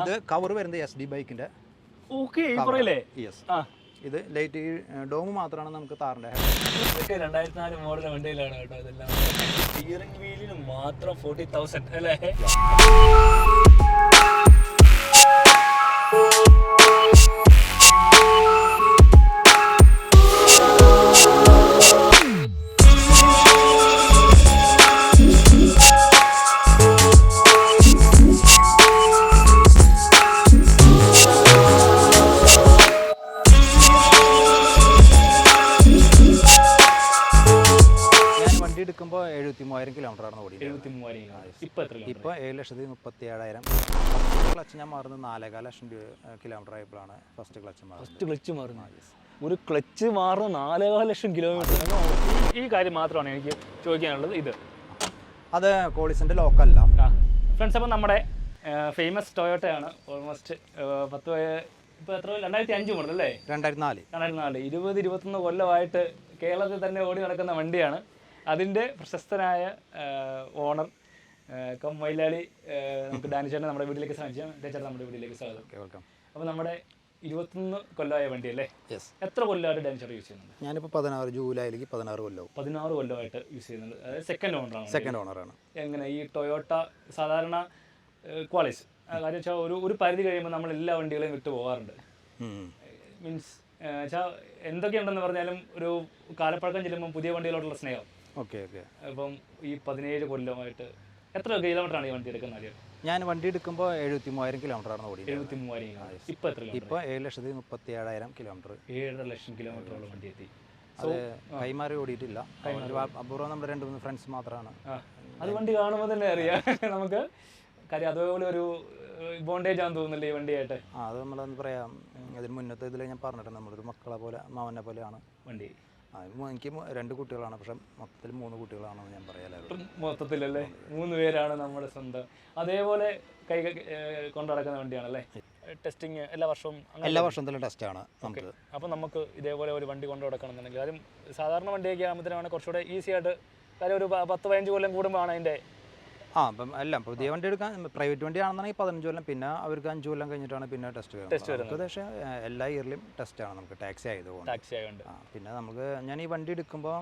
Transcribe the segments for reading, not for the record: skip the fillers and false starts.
ഇത് കവർ വരുന്നത് SD ബൈക്കിന്റെ. ഓക്കെ ഈ പറയില്ലേ? യെസ്. ഇത് ലൈറ്റ് ഡോം മാത്രമാണ് നമുക്ക് താറിന്റെ. ഇതൊക്കെ 2004 മോഡൽ വണ്ടിയിലാണ് കേട്ടോ ഇതെല്ലാം. സ്റ്റിയറിംഗ് വീലിന് മാത്രം 40,000 അല്ലേ? എടുക്കുമ്പോൾ 73,000 കിലോമീറ്ററാണ് ഓടി. 73,000. ഇപ്പോൾ 7,37,000. ക്ലച്ച് ഞാൻ മാറുന്നത് 4,4 ലക്ഷം കിലോമീറ്റർ ആയപ്പോഴാണ് ഫസ്റ്റ് ക്ലച്ച് മാറുന്നത്. ഒരു ക്ലച്ച് മാറുന്ന 4,4 ലക്ഷം കിലോമീറ്റർ. ഈ കാര്യം മാത്രമാണ് എനിക്ക് ചോദിക്കാനുള്ളത്. ഇത് അത് കോളിസിന്റെ ലോക്കല്ല ഫ്രണ്ട്സ്. അപ്പം നമ്മുടെ ഫേമസ് ടൊയോട്ടയാണ്. ഓൾമോസ്റ്റ് 2005 മോഡൽ അല്ലേ? 2004 20-21 കൊല്ലമായിട്ട് കേരളത്തിൽ തന്നെ ഓടി നടക്കുന്ന വണ്ടിയാണ്. അതിൻ്റെ പ്രശസ്തനായ ഓണർ മൈലാളി നമുക്ക് ഡാനിച്ചേട്ടൻ നമ്മുടെ വീട്ടിലേക്ക് സ്വാഗതം. നമ്മുടെ വീട്ടിലേക്ക് സ്വാഗതം. വെൽക്കം. അപ്പോൾ നമ്മുടെ 21 കൊല്ലമായ വണ്ടിയല്ലേ? യെസ്. എത്ര കൊല്ലമായിട്ട് ഡാനിച്ചേട്ടൻ യൂസ് ചെയ്യുന്നുണ്ട്? ഞാനിപ്പോൾ 16 ജൂലൈയിലേക്ക് 16 കൊല്ലവും. 16 കൊല്ലമായിട്ട് യൂസ് ചെയ്യുന്നുണ്ട്. അതായത് സെക്കൻഡ് ഓണറാണ്. എങ്ങനെ ഈ ടൊയോട്ട സാധാരണ ക്വാളിസ് കാര്യം വെച്ചാൽ ഒരു പരിധി കഴിയുമ്പോൾ നമ്മൾ എല്ലാ വണ്ടികളെയും വിട്ടു പോകാറുണ്ട്. മീൻസ് വെച്ചാൽ എന്തൊക്കെയുണ്ടെന്ന് പറഞ്ഞാലും ഒരു കാലപ്പഴക്കം ചെല്ലുമ്പോൾ പുതിയ വണ്ടികളോടുള്ള സ്നേഹം. ഓക്കെ. അപ്പം ഈ 17 കൊല്ലമായിട്ട് എത്ര കിലോമീറ്ററാണ് ഈ വണ്ടി എടുക്കുന്നത്? ഞാൻ വണ്ടി എടുക്കുമ്പോൾ 73,000 കിലോമീറ്ററാണ് ഓടി. 73,000. ഇപ്പോൾ എത്ര? ഇപ്പോൾ 7,37,000 കിലോമീറ്റർ. 7 ലക്ഷം കിലോമീറ്ററോളം വണ്ടി എത്തി. അത് കൈമാറി ഓടിയിട്ടില്ല. അപൂർവം നമ്മുടെ 2-3 ഫ്രണ്ട്സ് മാത്രമാണ്. അത് വണ്ടി കാണുമ്പോൾ തന്നെ അറിയാം നമുക്ക്. കാര്യം അതുപോലെ ഒരു ബോണ്ടേജ് ആണെന്ന് തോന്നുന്നില്ല ഈ വണ്ടിയായിട്ട്. അത് നമ്മളെന്ത് പറയാം, ഇതിന് മുന്നത്തെ ഇതിൽ ഞാൻ പറഞ്ഞിട്ടുണ്ട്, നമ്മളൊരു മക്കളെ പോലെ മാവനെ പോലെയാണ് വണ്ടി. എനിക്ക് 2 കുട്ടികളാണ്, പക്ഷെ മൊത്തത്തിൽ 3 കുട്ടികളാണെന്ന് ഞാൻ പറയാനായിരുന്നു. മൊത്തത്തിലല്ലേ 3 പേരാണ് നമ്മുടെ സ്വന്തം. അതേപോലെ കൈ കൊണ്ടു നടക്കുന്ന വണ്ടിയാണല്ലേ? ടെസ്റ്റിങ് എല്ലാ വർഷവും ടെസ്റ്റാണ് നമുക്ക്. അപ്പം നമുക്ക് ഇതേപോലെ ഒരു വണ്ടി കൊണ്ടു നടക്കണമെന്നുണ്ടെങ്കിൽ കാര്യം സാധാരണ വണ്ടിയൊക്കെ ആകുമ്പോഴത്തേനാണ് കുറച്ചുകൂടെ ഈസി ആയിട്ട്. കാര്യം ഒരു 10-15 കൊല്ലം കൂടുമ്പോൾ ആണ് അതിൻ്റെ അപ്പം എല്ലാം പുതിയ വണ്ടി എടുക്കാൻ. പ്രൈവറ്റ് വണ്ടി ആണെന്നുണ്ടെങ്കിൽ 15 കൊല്ലം, പിന്നെ അവർക്ക് 5 കൊല്ലം കഴിഞ്ഞിട്ടാണ് പിന്നെ ടെസ്റ്റ് വരുന്നത്. പക്ഷേ എല്ലാ ഇയറിലും ടെസ്റ്റാണ് നമുക്ക്, ടാക്സി ആയതുകൊണ്ട്. പിന്നെ നമുക്ക് ഞാൻ ഈ വണ്ടി എടുക്കുമ്പോൾ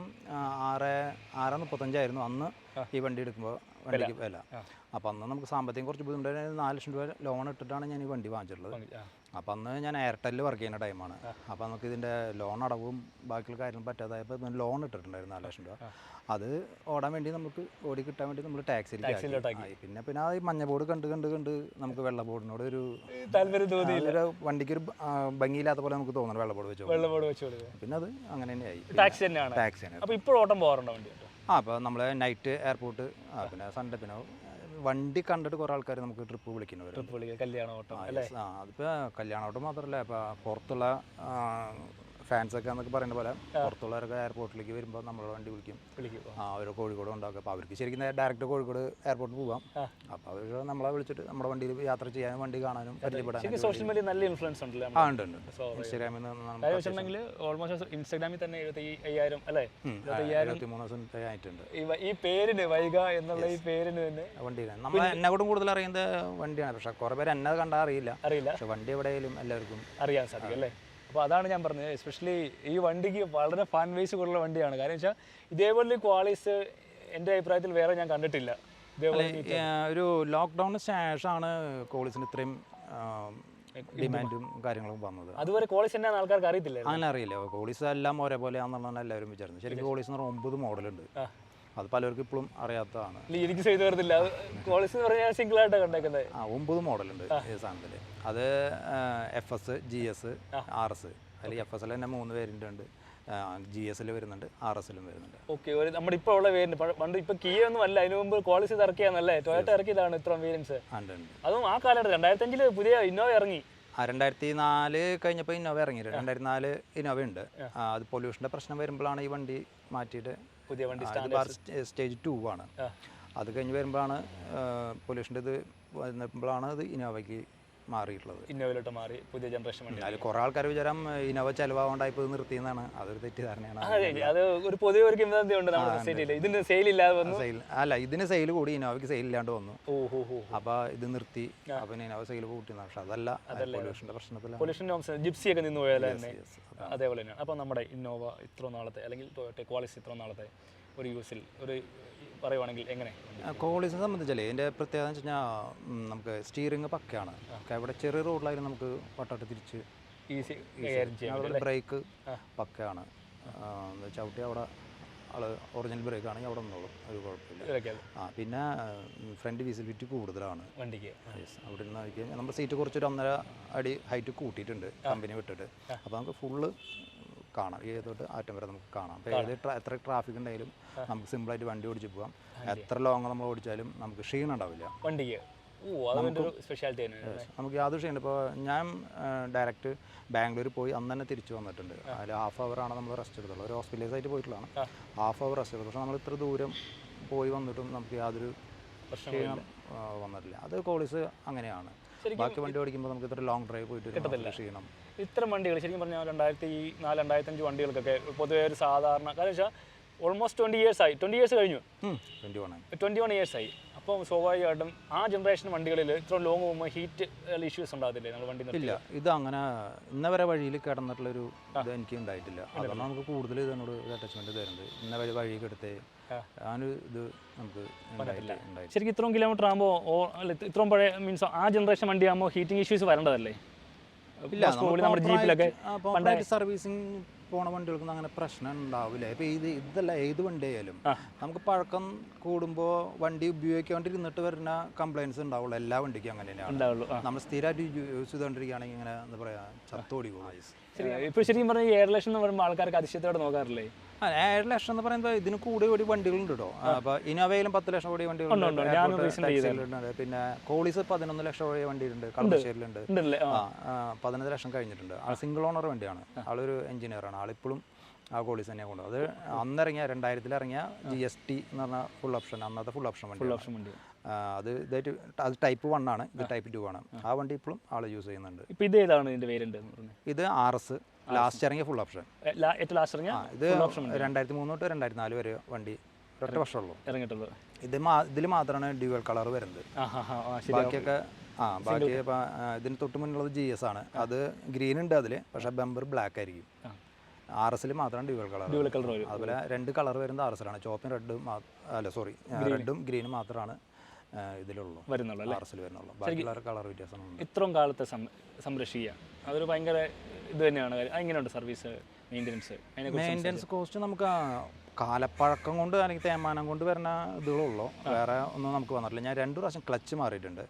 6,35 അന്ന് ഈ വണ്ടി എടുക്കുമ്പോൾ വണ്ടിക്ക് വില. അപ്പം അന്ന് നമുക്ക് സാമ്പത്തികം കുറച്ച് ബുദ്ധിമുട്ടായിരുന്നു. 4 ലക്ഷം രൂപ ലോൺ ഇട്ടിട്ടാണ് ഞാൻ ഈ വണ്ടി വാങ്ങിച്ചിട്ടുള്ളത്. അപ്പം അന്ന് ഞാൻ എയർടെല്ലിൽ വർക്ക് ചെയ്യുന്ന ടൈമാണ്. അപ്പം നമുക്ക് ഇതിൻ്റെ ലോൺ അടവും ബാക്കിയുള്ള കാര്യങ്ങളും പറ്റാതായപ്പോൾ ലോൺ ഇട്ടിട്ടുണ്ടായിരുന്നു 4 ലക്ഷം രൂപ. അത് ഓടാൻ വേണ്ടി നമുക്ക് ഓടി കിട്ടാൻ വേണ്ടി നമ്മൾ ടാക്സിയിലാക്കി. പിന്നെ ഈ മഞ്ഞ ബോർഡ് കണ്ട് നമുക്ക് വെള്ള ബോർഡിനോട് ഒരു താല്പര്യം തോന്നി. വണ്ടിക്കൊരു ഭംഗിയില്ലാത്ത പോലെ നമുക്ക് തോന്നുന്നു വെള്ള ബോർഡ് വെച്ചു. പിന്നെ അത് അങ്ങനെ തന്നെയായി. ടാക്സി തന്നെയാണ്. അപ്പോൾ ഇപ്പോൾ ഓട്ടം പോകാറുണ്ടോ വണ്ടി? അപ്പോൾ നമ്മൾ നൈറ്റ് എയർപോർട്ട്, പിന്നെ സൺഡേ, പിന്നെ വണ്ടി കണ്ടിട്ട് കുറേ ആൾക്കാർ നമുക്ക് ട്രിപ്പ് വിളിക്കുന്നവർ. അതിപ്പോൾ കല്യാണ ഓട്ടം മാത്രമല്ല, ഇപ്പോൾ പുറത്തുള്ള ഫാൻസൊക്കെ എന്നൊക്കെ പറയുന്ന പോലെ പുറത്തുള്ളവരൊക്കെ എയർപോർട്ടിലേക്ക് വരുമ്പോൾ നമ്മൾ വണ്ടി വിളിക്കും. അവർ കോഴിക്കോട് ഉണ്ടാക്കും. അപ്പോൾ അവർക്ക് ശരിക്കും ഡയറക്റ്റ് കോഴിക്കോട് എയർപോർട്ടിൽ പോകാം. അപ്പോൾ അവർ നമ്മളെ വിളിച്ചിട്ട് നമ്മുടെ വണ്ടിയിൽ യാത്ര ചെയ്യാനും വണ്ടി കാണാനും പരിചയപ്പെടാനും. സോഷ്യൽ മീഡിയ നല്ല ഇൻഫ്ലുവൻസ് ഉണ്ടല്ലോ. ഉണ്ട്. ഇൻസ്റ്റാഗ്രാമിൽ നിന്ന് ഓൾമോസ്റ്റ് ഇൻസ്റ്റാഗ്രാമിൽ തന്നെ 75,000 അല്ലേ? 73,000 ആയിട്ടുണ്ട്. ഈ പേരിന് വൈഗ എന്നുള്ള ഈ പേരിന് തന്നെ വണ്ടിയിലാണ് നമ്മൾ എന്നെക്കൂടും കൂടുതൽ അറിയുന്ന വണ്ടിയാണ്. പക്ഷെ കുറേ പേര് എന്നെ കണ്ടാൽ അറിയില്ല. പക്ഷെ വണ്ടി എവിടെയായാലും എല്ലാവർക്കും അറിയാൻ സാധിക്കും അല്ലേ? അപ്പോൾ അതാണ് ഞാൻ പറഞ്ഞത്. എസ്പെഷ്യലി ഈ വണ്ടിക്ക് വളരെ ഫാൻ ബേസ് കൂടുതലുള്ള വണ്ടിയാണ്. കാര്യം വെച്ചാൽ ഇതേപോലെ ക്വാളിറ്റീസ് എൻ്റെ അഭിപ്രായത്തിൽ വേറെ ഞാൻ കണ്ടിട്ടില്ല. ഒരു ലോക്ക്ഡൗണിന് ശേഷമാണ് കോളേജിന് ഇത്രയും ഡിമാൻഡും കാര്യങ്ങളും വന്നത്. അതുവരെ കോളേജ് തന്നെ ആൾക്കാർക്ക് അറിയത്തില്ല. അങ്ങനെ അറിയില്ല. കോളേജ് എല്ലാം ഒരേപോലെയാണെന്നുള്ളതാണ് എല്ലാവരും വിചാരിച്ചത്. ശരിക്കും കോളേജ് എന്ന് പറഞ്ഞാൽ 9 മോഡലുണ്ട്. അത് പലർക്കും ഇപ്പോഴും അറിയാത്തതാണ്. എനിക്ക് ചെയ്തു തരത്തില്ല. കോളേജ് എന്ന് പറഞ്ഞാൽ സിംഗിൾ ആയിട്ടാണ് കണ്ടേക്കുന്നത്. 9 മോഡലുണ്ട് ഈ സാധനത്തിൽ. അത് FS, GS, RS. അല്ലെങ്കിൽ FS തന്നെ 3 വേരിയൻ്റ് ഉണ്ട്. GS വരുന്നുണ്ട്, RS വരുന്നുണ്ട്. ഓക്കെ. നമ്മുടെ ഇപ്പോൾ ഉള്ള വേരിയന്റ് പണ്ട് ഇപ്പോൾ കിയ ഒന്നും അല്ല, അതിന് മുമ്പ് കോളേജ് ഇറക്കിയാന്നല്ലേ? ടൊയോട്ട ഇറക്കിയതാണ് ഇത്രയും വേരിയൻസ്. അതും ആ കാലഘട്ടം 2005 പുതിയ ഇന്നോവ ഇറങ്ങി. 2004 കഴിഞ്ഞപ്പോൾ ഇന്നോവ ഇറങ്ങി. 2004 ഇന്നോവ ഉണ്ട്. അത് പൊല്യൂഷൻ്റെ പ്രശ്നം വരുമ്പോഴാണ് ഈ വണ്ടി മാറ്റിയിട്ട് പുതിയ വണ്ടി സ്റ്റേജ് 2 ആണ്. അത് കഴിഞ്ഞ് വരുമ്പോഴാണ് പൊല്യൂഷൻ്റെ ഇത് വരുമ്പോഴാണ് ഇത് ഇന്നോവയ്ക്ക് മാറിയിട്ടുള്ളത്. ഇന്നോവയിലോട്ട് മാറി പുതിയ ജനറേഷൻ വണ്ടി. അതിൽ കുറേ ആൾക്കാർ വിചാരം ഇന്നോവ ചിലവാണ്ടായിപ്പോൾ നിർത്തിയെന്നാണ്. അതൊരു തെറ്റിദ്ധാരണയാണ്. അത് ഒരു പൊതുവെ ഒരു കിംവദന്തിയുണ്ട് നമ്മുടെ സൊസൈറ്റിയിൽ. ഇതിന് സെയിൽ ഇല്ലാതെ വന്നു. അല്ല, ഇതിന് സെയിൽ കൂടി, ഇന്നോവയ്ക്ക് സെയിൽ ഇല്ലാണ്ട് വന്നു. അപ്പോൾ ഇത് നിർത്തി. അപ്പോൾ ഇന്നോവ സെയിൽ കൂട്ടിയെന്ന്. പക്ഷെ അതല്ല, പൊല്യൂഷൻ്റെ പ്രശ്നത്തിലാണ്. പൊല്യൂഷൻ ജിപ്സി ഒക്കെ നിന്ന് പോയാൽ തന്നെ അതേപോലെ തന്നെയാണ്. അപ്പോൾ നമ്മുടെ ഇന്നോവ ഇത്ര നാളത്തെ അല്ലെങ്കിൽ ടൊയോട്ട ക്വാളിസ് ഇത്ര നാളത്തെ ഒരു യൂസിൽ ഒരു പറയുവാണെങ്കിൽ എങ്ങനെ? ക്വാളിസിനെ സംബന്ധിച്ചാലേ ഇതിൻ്റെ പ്രത്യേകത എന്ന് വെച്ച് കഴിഞ്ഞാൽ നമുക്ക് സ്റ്റീറിങ് പക്കയാണ്. ഇവിടെ ചെറിയ റോഡിലായാലും നമുക്ക് വട്ടോട്ട് തിരിച്ച് ഈസി, ബ്രേക്ക് പക്കയാണ്. ചവിട്ടി അവിടെ ഒറിജിനൽ ബ്രേക്ക് ആണെങ്കിൽ അവിടെ നിന്നോളും, ഒരു കുഴപ്പമില്ല. പിന്നെ ഫ്രണ്ട് വിസിബിലിറ്റി കൂടുതലാണ് വണ്ടിക്ക്. അവിടെ നിന്ന് നോക്കിയാൽ നമ്മുടെ സീറ്റ് കുറച്ചൊരു 1.5 അടി ഹൈറ്റ് കൂട്ടിയിട്ടുണ്ട് കമ്പനി വിട്ടിട്ട്. അപ്പോൾ നമുക്ക് ഫുള്ള് കാണാം, ഏതോട്ട് ആറ്റം വരെ നമുക്ക് കാണാം. അപ്പോൾ എത്ര ട്രാഫിക് ഉണ്ടെങ്കിലും നമുക്ക് സിമ്പിളായിട്ട് വണ്ടി ഓടിച്ച് പോകാം. എത്ര ലോങ് നമ്മൾ ഓടിച്ചാലും നമുക്ക് ക്ഷീണം ഉണ്ടാവില്ല വണ്ടിക്ക്. നമുക്ക് യാതൊരു ക്ഷീണം. ഇപ്പോൾ ഞാൻ ഡയറക്റ്റ് ബാംഗ്ലൂർ പോയി അന്ന് തന്നെ തിരിച്ചു വന്നിട്ടുണ്ട്. അതിൽ ഹാഫ് അവറാണ് നമ്മൾ റെസ്റ്റ് എടുത്തുള്ളത്. ഒരു ഹോസ്പിറ്റലൈസ് ആയിട്ട് പോയിട്ടുള്ളതാണ്. ഹാഫ് അവർ റെസ്റ്റ് എടുത്തു. പക്ഷേ നമ്മൾ ഇത്ര ദൂരം പോയി വന്നിട്ടും നമുക്ക് യാതൊരു ക്ഷീണം വന്നിട്ടില്ല. അത് ക്വാളിസ് അങ്ങനെയാണ്. ബാക്കി വണ്ടി ഓടിക്കുമ്പോൾ നമുക്ക് ഇത്ര ലോങ് ഡ്രൈവ് പോയിട്ട് കിട്ടത്തില്ല ക്ഷീണം. ഇത്തരം വണ്ടികൾ ശരിക്കും പറഞ്ഞാൽ 2004-2005 വണ്ടികൾക്കൊക്കെ പൊതുവേ ഒരു സാധാരണ കാരണം വെച്ചാൽ ഓൾമോസ്റ്റ് 20 years ആയി. 20 years കഴിഞ്ഞു. 21 years ആയി. അപ്പോൾ സ്വാഭാവികമായിട്ടും ആ ജനറേഷൻ വണ്ടികളിൽ ഇത്ര ലോങ് പോകുമ്പോൾ ഹീറ്റ് ഇഷ്യൂസ് ഉണ്ടാകത്തില്ലേ നമ്മൾ വണ്ടി? ഇല്ല, ഇത് അങ്ങനെ ഇന്ന വരെ വഴിയിൽ കിടന്നിട്ടുള്ളൊരു ഇത് എനിക്ക് ഉണ്ടായിട്ടില്ല. അതുകൊണ്ട് നമുക്ക് കൂടുതൽ ഇതിനോട് അറ്റാച്ച്മെന്റ് തരുന്നുണ്ട്. ഇന്ന വരെ വഴിക്ക് എടുത്തേ അങ്ങനൊരു ഇത് നമുക്ക് ഉണ്ടായിട്ടില്ല. ശരിക്കും ഇത്രയും കിലോമീറ്റർ ആകുമ്പോൾ ഇത്രയും പഴയ മീൻസ് ആ ജനറേഷൻ വണ്ടി ആകുമ്പോൾ ഹീറ്റിംഗ് ഇഷ്യൂസ് വരേണ്ടതല്ലേ? ഇല്ല, നമ്മുടെ ജീപ്പിലൊക്കെ സർവീസിങ് പോണ വണ്ടികൾക്കൊന്നും അങ്ങനെ പ്രശ്നം ഉണ്ടാവില്ല. ഇപ്പോൾ ഇതല്ല, ഏത് വണ്ടി ആയാലും നമുക്ക് പഴക്കം കൂടുമ്പോൾ വണ്ടി ഉപയോഗിക്കാണ്ടിരുന്നിട്ട് വരുന്ന കംപ്ലയിൻസ് ഉണ്ടാവുള്ളൂ. എല്ലാ വണ്ടിക്കും അങ്ങനെ തന്നെയാണ്. നമ്മൾ സ്ഥിരമായിട്ട് യൂസ് ചെയ്തുകൊണ്ടിരിക്കുകയാണെങ്കിൽ ഇങ്ങനെ എന്താ പറയുക, ചത്തോടി പോകും. ഇപ്പോൾ ശരിക്കും പറഞ്ഞാൽ എയർ ഇലക്ഷൻ എന്ന് പറയുമ്പോൾ ആൾക്കാർക്ക് അതിശയത്തോടെ നോക്കാറില്ലേ? എയർ ലക്ഷം എന്ന് പറയുമ്പോൾ ഇതിന് കൂടി വണ്ടികളുണ്ട് കേട്ടോ. അപ്പോൾ ഇന്നോവയിലും 10 ലക്ഷം ഓടിയ വണ്ടികളുണ്ട്. പിന്നെ കോളീസ് 11 ലക്ഷം ഓടിയ വണ്ടിയുണ്ട്. കളമശ്ശേരിയിലുണ്ട്. 15 ലക്ഷം കഴിഞ്ഞിട്ടുണ്ട്. ആൾ സിംഗിൾ ഓണർ വണ്ടിയാണ്. ആളൊരു എഞ്ചിനീയറാണ്. ആളിപ്പോഴും ആ കോളീസ് തന്നെ കൊണ്ടു. അത് അന്നിറങ്ങിയ 2000 ഇറങ്ങിയ GST എന്ന് പറഞ്ഞ ഫുൾ ഓപ്ഷൻ, അന്നത്തെ ഫുൾ ഓപ്ഷൻ വണ്ടി. അത് ഇതായിട്ട് അത് ടൈപ്പ് 1 ആണ്, ഇത് ടൈപ്പ് 2 ആണ്. ആ വണ്ടി ഇപ്പോഴും ആൾ യൂസ് ചെയ്യുന്നുണ്ട്. ഇപ്പോൾ ഇത് ഏതാണ് ഇതിൻ്റെ വേരിയന്റ്? ഇത് RS ലാസ്റ്റ് ഇറങ്ങിയ ഫുൾ ഓപ്ഷൻ. ഇത് 2003 തൊട്ട് 2004 വരെ വണ്ടി ഒറ്റ വർഷമുള്ളൂ ഇറങ്ങിയിട്ടുള്ളൂ. ഇതിൽ മാത്രമാണ് ഡ്യുവൽ കളർ വരുന്നത്. ബാക്കിയൊക്കെ ബാക്കി ഇപ്പം ഇതിന് തൊട്ട് മുന്നുള്ളത് GS ആണ്. അത് ഗ്രീൻ ഉണ്ട് അതിൽ, പക്ഷേ ബമ്പർ ബ്ലാക്ക് ആയിരിക്കും. RS മാത്രമാണ് ഡ്യുവൽ കളർ. അതുപോലെ 2 കളർ വരുന്നത് RS-ലാണ്. ചോപ്പും റെഡും റെഡും ഗ്രീനും മാത്രമാണ് ഇതിലുള്ളൂ RS-ൽ വരുന്നുള്ളൂ. ബാക്കിയുള്ള കളർ വ്യത്യാസമുണ്ട്. ഇത്രയും കാലത്തെ സംരക്ഷിക്കുക അതൊരു ഭയങ്കര ഇത് തന്നെയാണ്. എങ്ങനെയുണ്ട് സർവീസ് മെയിൻ്റെനൻസ് കോസ്റ്റ്? നമുക്ക് കാലപ്പഴക്കം കൊണ്ട് അല്ലെങ്കിൽ തേമാനം കൊണ്ട് വരുന്ന ഇതുകളുള്ളൂ, വേറെ ഒന്നും നമുക്ക് വന്നിട്ടില്ല. ഞാൻ 2 പ്രാവശ്യം ക്ലച്ച് മാറിയിട്ടുണ്ട്.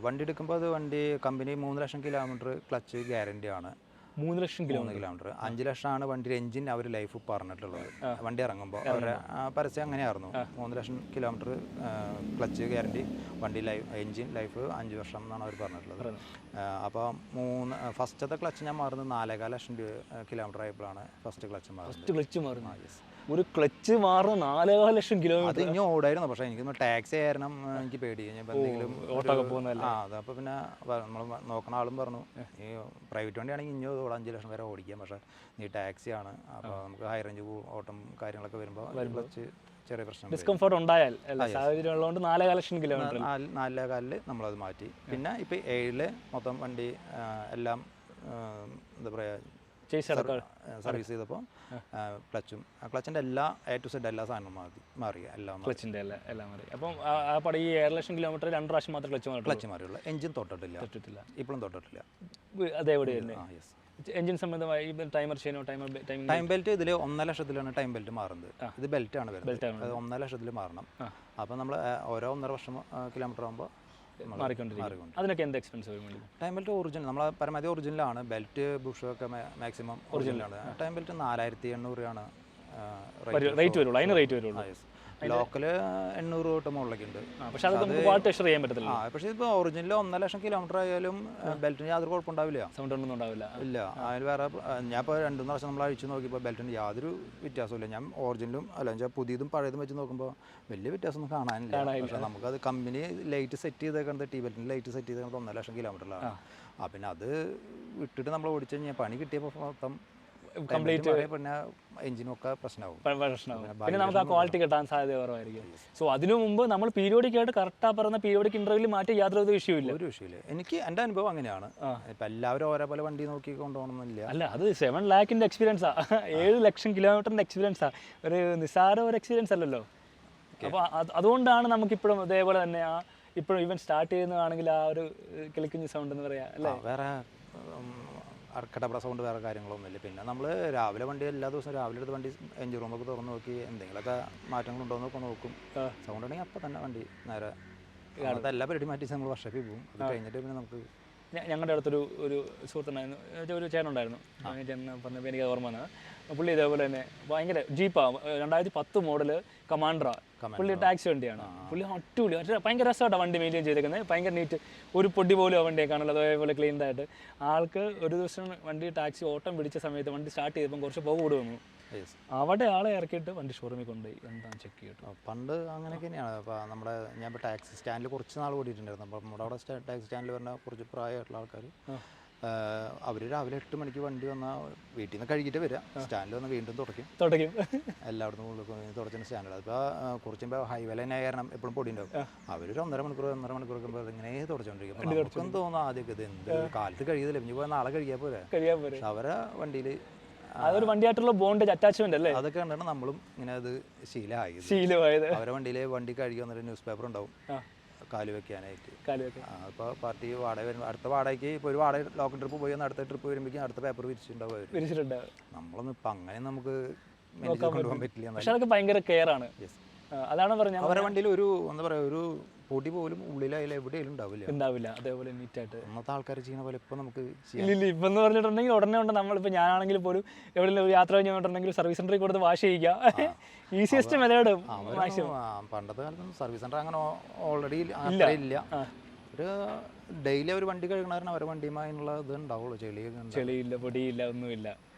വണ്ടി എടുക്കുമ്പോൾ അത് വണ്ടി കമ്പനി 3 ലക്ഷം കിലോമീറ്റർ ക്ലച്ച് ഗ്യാരണ്ടി ആണ്. 3 ലക്ഷം കിലോമീറ്റർ 5 ലക്ഷമാണ് വണ്ടിയുടെ എഞ്ചിൻ അവർ ലൈഫ് പറഞ്ഞിട്ടുള്ളത്. വണ്ടി ഇറങ്ങുമ്പോൾ അവരുടെ പരസ്യം അങ്ങനെയായിരുന്നു. 3 ലക്ഷം കിലോമീറ്റർ ക്ലച്ച് ഗ്യാരണ്ടി, വണ്ടി എഞ്ചിൻ ലൈഫ് 5 വർഷം എന്നാണ് അവർ പറഞ്ഞിട്ടുള്ളത്. അപ്പോൾ ഫസ്റ്റത്തെ ക്ലച്ച് ഞാൻ മാറുന്നത് 4.5 ലക്ഷം കിലോമീറ്റർ ആയപ്പോഴാണ് ഫസ്റ്റ് ക്ലച്ച് മാറുന്നത്. ഒരു ക്ലച്ച് മാറുന്ന 4.5 ലക്ഷം കിലോമീറ്റർ. അത് ഇനി ഓടായിരുന്നു, പക്ഷേ എനിക്കൊന്ന് ടാക്സി കാരണം എനിക്ക് പേടി. എന്തെങ്കിലും അപ്പോൾ പിന്നെ നമ്മൾ നോക്കണ ആളും പറഞ്ഞു, ഈ പ്രൈവറ്റ് വണ്ടിയാണെങ്കിൽ ഇനി ഓടാൻ 5 ലക്ഷം വരെ ഓടിക്കാം, പക്ഷേ നീ ടാക്സിയാണ്, അപ്പോൾ നമുക്ക് ഹൈ റേഞ്ച് ഓട്ടം കാര്യങ്ങളൊക്കെ വരുമ്പോൾ ക്ലച്ച് ചെറിയ പ്രശ്നം ഡിസ്കംഫർട്ട് ഉണ്ടായാൽ സാഹചര്യം ഉള്ളതുകൊണ്ട് 4.5 ലക്ഷം കിലോമീറ്റർ 4.5 നമ്മളത് മാറ്റി. പിന്നെ ഇപ്പോൾ 7 മൊത്തം വണ്ടി എല്ലാം എന്താ പറയുക സർവീസ് ചെയ്തപ്പോൾ ക്ലച്ചിൻ്റെ എല്ലാ A to Z എല്ലാ സാധനവും മാറി. ക്ലച്ചിൻ്റെ എല്ലാം മാറി. അപ്പം ഈ 7 ലക്ഷം കിലോമീറ്റർ 2 പ്രാവശ്യം മാത്രം ക്ലച്ച് മാറിയുള്ളൂ. എഞ്ചിൻ തൊട്ടിട്ടില്ല, ഇപ്പോഴും തൊട്ടിട്ടില്ല. അതേവിടെ തന്നെ എഞ്ചിൻ സംബന്ധമായി ടൈമർ ചെയ്യണോ? ടൈം ബെൽറ്റ് ഇതിൽ 1 ലക്ഷത്തിലാണ് ടൈം ബെൽറ്റ് മാറുന്നത്. ഇത് ബെൽറ്റ് ആണ് വരുന്നത്. അത് 1 ലക്ഷത്തിൽ മാറണം. അപ്പോൾ നമ്മൾ ഓരോ 1.5 വർഷം കിലോമീറ്റർ ആകുമ്പോൾ അതിനൊക്കെ എന്ത് എക്സ്പെൻസ് വരും? ടൈം ബെൽറ്റ് ഒറിജിനൽ, നമ്മളെ പരമാവധി ഒറിജിനലാണ്. ബെൽറ്റ് ബുഷൊക്കെ മാക്സിമം ഒറിജിനലാണ്. ടൈം ബെൽറ്റ് 4800 രൂപയാണ് റേറ്റ് വരുള്ളൂ. അതിന് റേറ്റ് വരുള്ളൂ. ലോക്കല് 800 തൊട്ട് മുകളിലൊക്കെ ഉണ്ട്. പക്ഷെ അത് നമുക്ക് ക്വാളിറ്റി ടെസ്റ്റ് ചെയ്യാൻ പറ്റത്തില്ല. പക്ഷേ ഇപ്പോൾ ഒറിജിനൽ 1.5 ലക്ഷം കിലോമീറ്റർ ആയാലും ബെൽറ്റിന് യാതൊരു കുഴപ്പമുണ്ടാവില്ല. സൗണ്ട് ഒന്നും ഉണ്ടാവില്ല. ഇല്ല, അതിന് വേറെ ഞാൻ ഇപ്പോൾ 2-3 പ്രാവശ്യം നമ്മൾ അഴിച്ച് നോക്കിയപ്പോൾ ബെൽറ്റിന് യാതൊരു വ്യത്യാസമില്ല. ഞാൻ ഒറിജിനലും അല്ല പുതിയതും പഴയതും വെച്ച് നോക്കുമ്പോൾ വലിയ വ്യത്യാസമൊന്നും കാണാനില്ല. പക്ഷേ നമുക്കത് കമ്പനി ലൈറ്റ് സെറ്റ് ചെയ്തേക്കുന്നത് ടി ബെൽറ്റിന് ലൈറ്റ് സെറ്റ് ചെയ്തേക്കുന്നത് 1.5 ലക്ഷം കിലോമീറ്ററിലാണ്. പിന്നെ അത് വിട്ടിട്ട് നമ്മൾ ഓടിച്ചു കഴിഞ്ഞാൽ പണി കിട്ടിയപ്പോൾ മൊത്തം കംപ്ലീറ്റ് പിന്നെ എഞ്ചിനൊക്കെ പ്രശ്നമാവും. പിന്നെ നമുക്ക് ആ ക്വാളിറ്റി കിട്ടാൻ സാധ്യത കുറവായിരിക്കും. സോ അതിനു മുമ്പ് നമ്മൾ പീരിയോഡിക്കായിട്ട് കറക്റ്റാ പറയുന്ന പീരിയോഡിക് ഇന്റർവ്യൂവിൽ മാറ്റി യാതൊരു ഇഷ്യൂ ഇല്ല. ഒരു ഇഷ്യൂ ഇല്ല. എൻ്റെ അനുഭവം അങ്ങനെയാണ്. ഇപ്പം എല്ലാവരും ഓരോ പോലെ വണ്ടി നോക്കി കൊണ്ടുപോകണമെന്നില്ല. അല്ല, അത് 7 lakhിൻ്റെ എക്സ്പീരിയൻസാ, 7 ലക്ഷം കിലോമീറ്ററിൻ്റെ എക്സ്പീരിയൻസാ. ഒരു നിസ്സാര ഒരു എക്സ്പീരിയൻസ് അല്ലല്ലോ. അപ്പോൾ അതുകൊണ്ടാണ് നമുക്കിപ്പോഴും അതേപോലെ തന്നെ ഇപ്പോഴും ഈവൻ സ്റ്റാർട്ട് ചെയ്യുന്നതാണെങ്കിൽ ആ ഒരു കിളിക്കുഞ്ഞ് സൗണ്ട് എന്ന് പറയാം അല്ലേ. വേറെ അർക്കടപ്ര സൗണ്ട് വേറെ കാര്യങ്ങളൊന്നുമില്ല. പിന്നെ നമ്മൾ രാവിലെ വണ്ടി എല്ലാ ദിവസവും രാവിലെ എടുത്ത് വണ്ടി എഞ്ചിൻ റൂമൊക്കെ തുറന്ന് നോക്കി എന്തെങ്കിലുമൊക്കെ മാറ്റങ്ങളുണ്ടോ എന്നൊക്കെ നോക്കും. സൗണ്ട് ഉണ്ടെങ്കിൽ അപ്പം തന്നെ വണ്ടി നേരെ എല്ലാ പരിപാടി മാറ്റി നമ്മൾ വർഷപ്പിൽ പോകും. അത് കഴിഞ്ഞിട്ട് പിന്നെ നമുക്ക് ഞങ്ങളുടെ അടുത്തൊരു സുഹൃത്തുണ്ടായിരുന്നു, ഒരു ചേട്ടനുണ്ടായിരുന്നു. ചേട്ടൻ പറഞ്ഞപ്പോൾ എനിക്ക് ഓർമ്മ വന്നത് പുള്ളി ഇതേപോലെ തന്നെ ഭയങ്കര ജീപ്പാണ്, 2010 മോഡല് കമാൻഡറാണ്. പുള്ളി ടാക്സി വണ്ടിയാണ്. പുള്ളി അടിപൊളി ഭയങ്കര രസമായിട്ടാണ് വണ്ടി മെയിൻറ്റെയിൻ ചെയ്തേക്കുന്നത്. ഭയങ്കര നീറ്റ്, ഒരു പൊടി പോലും ആ വണ്ടിയെ കാണുള്ളൂ, അതേപോലെ ക്ലീൻഡായിട്ട്. ആൾക്ക് ഒരു ദിവസം വണ്ടി ടാക്സി ഓട്ടം പിടിച്ച സമയത്ത് വണ്ടി സ്റ്റാർട്ട് ചെയ്തപ്പോൾ കുറച്ച് പുക കൂടി വന്നു. അവിടെ ആളെ ഇറക്കിയിട്ട് വണ്ടി ഷോറൂമിൽ കൊണ്ടുപോയി എന്താണ് ചെക്ക് ചെയ്തിട്ട്. പണ്ട് അങ്ങനെയൊക്കെ തന്നെയാണ്. അപ്പോൾ നമ്മുടെ ഞാൻ ഇപ്പോൾ ടാക്സി സ്റ്റാൻഡിൽ കുറച്ച് നാൾ ഓടിയിട്ടുണ്ടായിരുന്നു. അപ്പോൾ നമ്മുടെ അവിടെ ടാക്സി സ്റ്റാൻഡിൽ വരുന്ന കുറച്ച് പ്രായമായിട്ടുള്ള ആൾക്കാർ അവർ രാവിലെ 8 മണിക്ക് വണ്ടി വന്നാൽ വീട്ടിൽ നിന്ന് കഴുകിയിട്ട് വരിക, സ്റ്റാൻഡിൽ വന്ന് വീണ്ടും തുടയ്ക്കും എല്ലായിടത്തും തുടച്ചിന് സ്റ്റാൻഡിൽ. അപ്പോൾ കുറച്ച് മുമ്പ് ഹൈവേ തന്നെ കാരണം എപ്പോഴും പൊടി ഉണ്ടാവും. അവരൊരു 1.5 മണിക്കൂർ ഒക്കെ ഇങ്ങനെ തുടച്ചുകൊണ്ടിരിക്കും. നമുക്കും തോന്നുന്നു ആദ്യമൊക്കെ ഇത് എന്ത് കാലത്ത് കഴിയുന്നില്ല, ഇനി പോയാൽ നാളെ കഴിയാൻ പോരെ. പക്ഷെ അവരെ വണ്ടിയിൽ അതൊരു വണ്ടിയായിട്ടുള്ള ബോണ്ടേജ് അറ്റാച്ച്മെന്റ് അല്ലേ, അതൊക്കെ കണ്ടാണ് നമ്മളും ഇങ്ങനെ അത് ശീലമായത്. അവരെ വണ്ടിയിൽ വണ്ടി കഴുകി വന്നിട്ട് ന്യൂസ് പേപ്പർ ഉണ്ടാവും കാല് വെക്കാനായിട്ട്. അപ്പോൾ പാർട്ടി വാടക വരുമ്പോൾ അടുത്ത വാടകയ്ക്ക് ഇപ്പോൾ ഒരു വാടക ലോക്കൽ ട്രിപ്പ് പോയി വന്ന് അടുത്ത ട്രിപ്പ് വരുമ്പോഴേക്കും അടുത്ത പേപ്പർ വിരിച്ചിട്ടുണ്ടാവും. നമ്മളൊന്നും ഇപ്പം അങ്ങനെ നമുക്ക് കൊണ്ടുപോകാൻ പറ്റില്ല. പക്ഷെ അതൊക്കെ ഭയങ്കര കെയർ ആണ്. അതാണ് പറഞ്ഞത് അവരുടെ വണ്ടിയിൽ ഒരു എന്താ പറയുക ഒരു പൊടി പോലും ഉള്ളിലായാലും എവിടെയും ഉണ്ടാവില്ല. അതേപോലെ നീറ്റായിട്ട് അന്നത്തെ ആൾക്കാർ ചെയ്യുന്ന പോലെ ഇപ്പം നമുക്ക് ഇല്ല. ഇപ്പം എന്ന് പറഞ്ഞിട്ടുണ്ടെങ്കിൽ ഉടനെ ഉണ്ട്. നമ്മളിപ്പോൾ ഞാനാണെങ്കിൽ പോലും എവിടെയെങ്കിലും ഒരു യാത്ര കഴിഞ്ഞിട്ടുണ്ടെങ്കിൽ സർവീസ് സെന്ററിൽ കൊടുത്ത് വാഷ് ചെയ്യുക, ഈസിയസ്റ്റ് മെത്തേഡ് മാക്സിമം. പണ്ടത്തെ കാലത്ത് സർവീസ് സെന്റർ അങ്ങനെ ഓൾറെഡി ഇല്ല. ഒരു ഡെയിലി അവർ വണ്ടി കഴുകണവരാണ് അവരുടെ വണ്ടിയുമായുള്ള ഇത് ഉണ്ടാവുള്ളൂ. ചെളിയില്ല, പൊടിയില്ല, ഒന്നുമില്ല.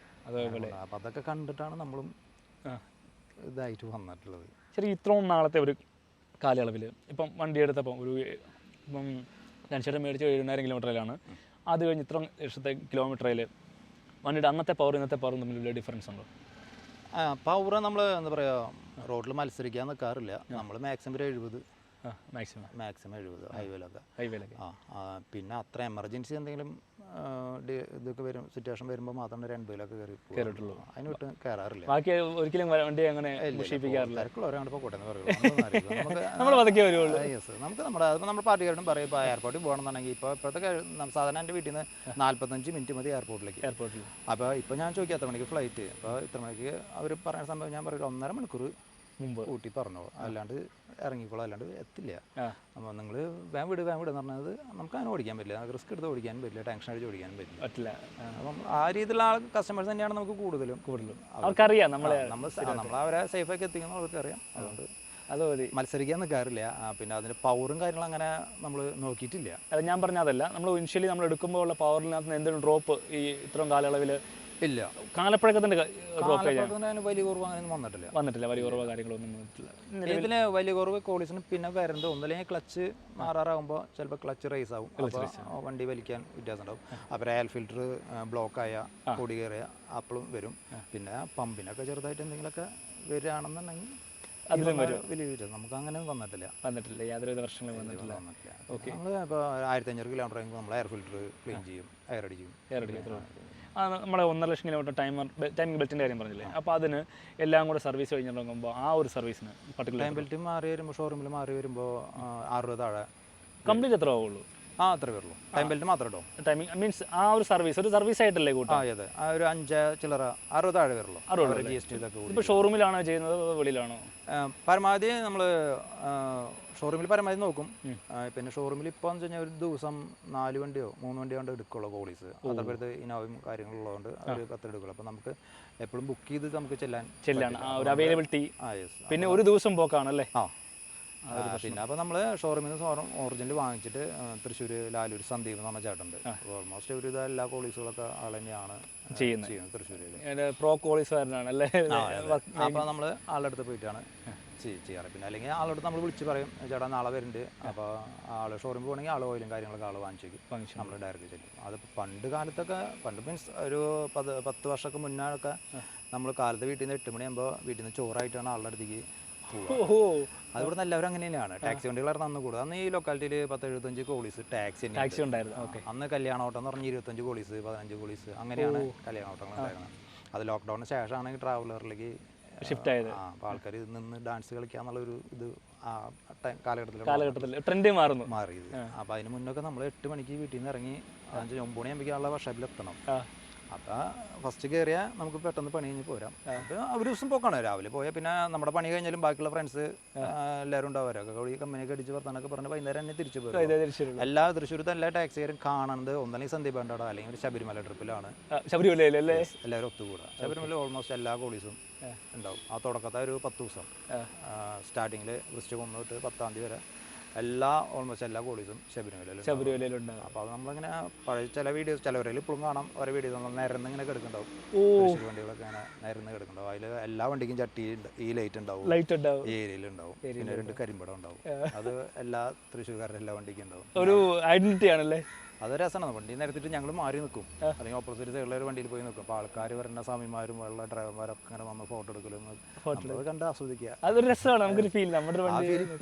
അതേപോലെ അപ്പം അതൊക്കെ കണ്ടിട്ടാണ് നമ്മളും ഇതായിട്ട് വന്നിട്ടുള്ളത്. ശരി, ഇത്രയും നാളത്തെ ഒരു കാലയളവിൽ ഇപ്പം വണ്ടി എടുത്തപ്പം ഇപ്പം രണ്ടു മേടിച്ച് 7000 കിലോമീറ്ററിലാണ്. അത് കഴിഞ്ഞ് ഇത്ര ലക്ഷത്തെ കിലോമീറ്ററിൽ വണ്ടിയുടെ അന്നത്തെ പവർ ഇന്നത്തെ പവറും തമ്മിലുള്ള ഡിഫറൻസ് ഉണ്ടോ? പവർ നമ്മൾ എന്താ പറയുക റോഡിൽ മത്സരിക്കാൻ നിൽക്കാറില്ല. നമ്മൾ മാക്സിമം 70 ഹൈവേയിലൊക്കെ. പിന്നെ അത്ര എമർജൻസി എന്തെങ്കിലും ഇതൊക്കെ വരും സിറ്റുവേഷൻ വരുമ്പോൾ മാത്രം 80-ലൊക്കെ കയറിയിട്ടുള്ളൂ. അതിന് വിട്ട് കയറാറില്ല. ബാക്കി ഒരിക്കലും വണ്ടി അങ്ങനെ മുഷിപ്പിക്കാറില്ല. തിരക്കുള്ളവരാണ് ഇപ്പോൾ കൂട്ടെന്ന് പറയുള്ളൂ. നമുക്ക് നമ്മുടെ പാർട്ടിക്കാരോടും പറയും ഇപ്പോൾ എയർപോർട്ടിൽ പോകണമെന്നുണ്ടെങ്കിൽ ഇപ്പോഴത്തെ സാധാരണ എൻ്റെ വീട്ടിൽ നിന്ന് 45 മിനിറ്റ് മതി എയർപോർട്ടിൽ. അപ്പോൾ ഇപ്പോൾ ഞാൻ ചോദിക്കാം എത്ര മണിക്ക് ഫ്ലൈറ്റ്, അപ്പോൾ ഇത്ര മണിക്ക് അവർ പറയുന്ന സംഭവം ഞാൻ പറയും 1.5 മണിക്കൂർ മുമ്പ് ഊട്ടി പറഞ്ഞോ, അല്ലാണ്ട് ഇറങ്ങിക്കോളാം, അല്ലാണ്ട് എത്തില്ല. അപ്പോൾ നിങ്ങൾ വേം വിട് എന്ന് പറഞ്ഞത് നമുക്ക് അങ്ങനെ ഓടിക്കാൻ പറ്റില്ല. റിസ്ക് എടുത്ത് ഓടിക്കാനും പറ്റില്ല, ടെൻഷൻ അടിച്ച് ഓടിക്കാനും പറ്റില്ല. അപ്പം ആ രീതിയിലുള്ള കസ്റ്റമേഴ്സ് തന്നെയാണ് നമുക്ക് കൂടുതലും അവർക്കറിയാം നമ്മൾ അവരെ സേഫാക്കി എത്തിക്കുന്ന അവർക്കറിയാം. അതുകൊണ്ട് അത് മതി, മത്സരിക്കാൻ നിൽക്കാറില്ല. പിന്നെ അതിൻ്റെ പവറും കാര്യങ്ങളും അങ്ങനെ നമ്മൾ നോക്കിയിട്ടില്ല. അത് ഞാൻ പറഞ്ഞതല്ല, നമ്മൾ ഇനിഷ്യലി നമ്മൾ എടുക്കുമ്പോൾ ഉള്ള പവറിനകത്ത് എന്തെങ്കിലും ഡ്രോപ്പ് ഈ ഇത്രയും കാലയളവിൽ ഇല്ല. കാലപ്പഴക്കത്തിൻ്റെ വലിയ കുറവ് അങ്ങനെ വന്നിട്ടില്ല. വലിയ കുറവ് കാര്യങ്ങളൊന്നും വന്നിട്ടില്ല. ഇതിന് വലിയ കുറവ് കോളീസിന് പിന്നെ വരുന്നത് ഒന്നില്ലെങ്കിൽ ക്ലച്ച് മാറാറാകുമ്പോൾ ചിലപ്പോൾ ക്ലച്ച് റേസ് ആവും, വണ്ടി വലിക്കാൻ വ്യത്യാസം ഉണ്ടാവും. അപ്പോൾ എയർ ഫിൽറ്റർ ബ്ലോക്കായ പൊടി കയറിയ അപ്പോഴും വരും. പിന്നെ പമ്പിനൊക്കെ ചെറുതായിട്ട് എന്തെങ്കിലുമൊക്കെ വരികയാണെന്നുണ്ടെങ്കിൽ അതിലും വരും. വലിയ വ്യത്യാസം നമുക്ക് അങ്ങനെ വന്നിട്ടില്ല. യാതൊരു പ്രശ്നങ്ങളും വന്നിട്ടില്ല. ഓക്കെ, നമ്മൾ ഇപ്പോൾ 1500 കിലോമീറ്റർ ആകുമ്പോൾ നമ്മൾ എയർ ഫിൽറ്റർ ക്ലീൻ ചെയ്യും, എയർ അടിക്കും. നമ്മളെ 1.5 ലക്ഷം കിലോമീറ്റർ ടൈമിംഗ് ബെൽറ്റിൻ്റെ കാര്യം പറഞ്ഞില്ലേ, അപ്പോൾ അതിന് എല്ലാം കൂടെ സർവീസ് കഴിഞ്ഞിട്ടുണ്ടെങ്കിൽ ആ ഒരു സർവീസിന് പർട്ടിക്കുലർ ടൈം ബെൽറ്റ് മാറി വരുമ്പോൾ ഷോറൂമിൽ മാറി വരുമ്പോൾ 60 താഴെ കംപ്ലീറ്റ് എത്ര ആവുള്ളൂ? അത്രേ വരുള്ളൂ. ടൈം ബെൽറ്റ് മാത്രം കേട്ടോ. ടൈമിംഗ് മീൻസ് ആ ഒരു സർവീസ് ആയിട്ടല്ലേ കൂട്ടാ? അതെ, ഒരു 5 ചില്ലറ 60 താഴെ വരുള്ളൂ. GST ഇതൊക്കെ. ഇപ്പോൾ ഷോറൂമിലാണോ ചെയ്യുന്നത് വെളിയിലാണോ? പരമാവധി നമ്മൾ ഷോറൂമിൽ പരമാവധി നോക്കും. പിന്നെ ഷോറൂമിൽ ഇപ്പോൾ എന്ന് വെച്ച് കഴിഞ്ഞാൽ ഒരു ദിവസം 4 വണ്ടിയോ 3 വണ്ടിയോ കൊണ്ട് എടുക്കുള്ളൂ പോളീസ്. അതേപോലത്തെ ഇനോവയും കാര്യങ്ങളുള്ളതുകൊണ്ട് അവർ 10 എടുക്കുള്ളൂ. അപ്പോൾ നമുക്ക് എപ്പോഴും ബുക്ക് ചെയ്ത് നമുക്ക് ചെല്ലാൻ ഒരു അവൈലബിലിറ്റി. പിന്നെ ഒരു ദിവസം പോക്കാണല്ലേ? പിന്നെ അപ്പോൾ നമ്മൾ ഷോറൂമിൽ നിന്ന് ഒറിജിനൽ വാങ്ങിച്ചിട്ട് തൃശ്ശൂർ ലാലൂർ സന്ദീപ് എന്ന് പറഞ്ഞ ചേട്ടനുണ്ട്. ഓൾമോസ്റ്റ് ഒരു എല്ലാ പോളീസുകളൊക്കെ ആൾ തന്നെയാണ് ചെയ്യുന്നത് തൃശ്ശൂരിൽ. പ്രോ പോളീസുകാരനാണ് അല്ലേ? അപ്പോൾ നമ്മൾ ആളുടെ അടുത്ത് പോയിട്ടാണ് ചെയ്യാറ്. പിന്നെ അല്ലെങ്കിൽ ആളോട് നമ്മൾ വിളിച്ച് പറയും, ചേട്ടാ നാളെ വരുന്നുണ്ട്. അപ്പോൾ ആൾ ഷോറൂമിൽ പോകണമെങ്കിൽ ആൾ ഓയിലും കാര്യങ്ങളൊക്കെ ആൾ വാങ്ങിച്ചേക്കും, നമ്മൾ ഡയറക്റ്റ് ചെല്ലും. അതിപ്പോൾ പണ്ട് കാലത്തൊക്കെ, പണ്ട് മീൻസ് ഒരു 10 വർഷമൊക്കെ മുന്നേ നമ്മൾ കാലത്ത് വീട്ടിൽ നിന്ന് 8 മണിയാകുമ്പോൾ വീട്ടിൽ നിന്ന് ചോറായിട്ടാണ് ആളുടെ അടുത്തേക്ക് പോകുക. അതിവിടെ എല്ലാവരും അങ്ങനെ തന്നെയാണ്. ടാക്സി വണ്ടികളായിരുന്നു അന്ന് കൂടുതൽ. അന്ന് ഈ ലൊക്കാലിറ്റിയിൽ 10-75 പോളീസ് ടാക്സി ഉണ്ടായിരുന്നു. അന്ന് കല്യാണ ഓട്ടം എന്ന് പറഞ്ഞാൽ 25 പോലീസ് 15 പോലീസ് അങ്ങനെയാണ് കല്യാണ ഓട്ടങ്ങൾ ഉണ്ടായിരുന്നത്. അത് ലോക്ക്ഡൗണിന് ശേഷമാണെങ്കിൽ ട്രാവലറിലേക്ക് ഷിഫ്റ്റ് ആയത്. അപ്പോൾ ആൾക്കാർ നിന്ന് ഡാൻസ് കളിക്കുക എന്നുള്ളൊരു ഇത് കാലഘട്ടത്തിൽ ട്രെൻഡ് മാറിയത്. അപ്പോൾ അതിന് മുന്നൊക്കെ നമ്മൾ 8 മണിക്ക് വീട്ടിൽ നിന്ന് ഇറങ്ങി 9 മണിയാകുമ്പോഴേക്കുള്ള വർഷോപ്പിൽ എത്തണം. അപ്പോൾ ഫസ്റ്റ് കയറിയാൽ നമുക്ക് പെട്ടെന്ന് പണി കഴിഞ്ഞ് പോരാം. അപ്പോൾ ഒരു ദിവസം പോക്കാണ്. രാവിലെ പോയാൽ പിന്നെ നമ്മുടെ പണി കഴിഞ്ഞാലും ബാക്കിയുള്ള ഫ്രണ്ട്സ് എല്ലാവരും ഉണ്ടാവും. അവരൊക്കെ കമ്പനിയൊക്കെ അടിച്ച് വർത്താനൊക്കെ പറഞ്ഞ് വൈകുന്നേരം തന്നെ തിരിച്ചു പോകും. എല്ലാ തൃശ്ശൂരത്തെ എല്ലാ ടാക്സിക്കാരും കാണുന്നത് ഒന്നല്ലെങ്കിൽ സന്ദീപ് ബാൻഡാടോ അല്ലെങ്കിൽ ഒരു ശബരിമല ട്രിപ്പിലാണ്. ശബരിമലയിലല്ലേ എല്ലാവരും ഒത്തുകൂടുക. ശബരിമല ഓൾമോസ്റ്റ് എല്ലാ പോലീസും ഉണ്ടാവും. ആ തുടക്കത്തെ ഒരു 10 ദിവസം സ്റ്റാർട്ടിങ്ങിൽ വൃശ്ചികം 1 തൊട്ട് 10-ാം തീയതി വരെ ഓൾമോസ്റ്റ് എല്ലാ പോലീസും ശബരിമലയിലുണ്ട്. അപ്പോൾ അത് നമ്മളിങ്ങനെ പഴയ ചില വീഡിയോസ് ചിലവരിൽ ഇപ്പോഴും കാണാം. ഓരോ വീഡിയോസ് നമ്മൾ നിരന്ന് ഇങ്ങനെ കിടക്കുന്നുണ്ടാവും. വണ്ടികളൊക്കെ ഇങ്ങനെ നിരന്ന് കിടക്കുന്നുണ്ടാവും. അതിൽ എല്ലാ വണ്ടിക്കും ചട്ടി ഈ ലൈറ്റ് ഉണ്ടാവും, ഈ ഏരിയയിലുണ്ടാവും. പിന്നെ 2 കരിമ്പടം ഉണ്ടാവും. അത് എല്ലാ തൃശ്ശൂർക്കാരുടെ എല്ലാ വണ്ടിക്കും ഉണ്ടാവും. ഒരു ഐഡന്റിറ്റി ആണല്ലേ? അത് രസമാണ്. വണ്ടി നിരത്തിട്ട് ഞങ്ങൾ മാറി നിൽക്കും, അല്ലെങ്കിൽ ഓപ്പോസിറ്റ് സൈഡിലെ ഒരു വണ്ടിയിൽ പോയി നിൽക്കും. അപ്പോൾ ആൾക്കാർ വരുന്ന സ്വാമിമാരും ഉള്ള ഡ്രൈവർമാരൊക്കെ ഇങ്ങനെ വന്ന് ഫോട്ടോ എടുക്കലും കണ്ട് ആസ്വദിക്കുക. അതൊരു രസമാണ്. നമുക്കൊരു ഫീൽ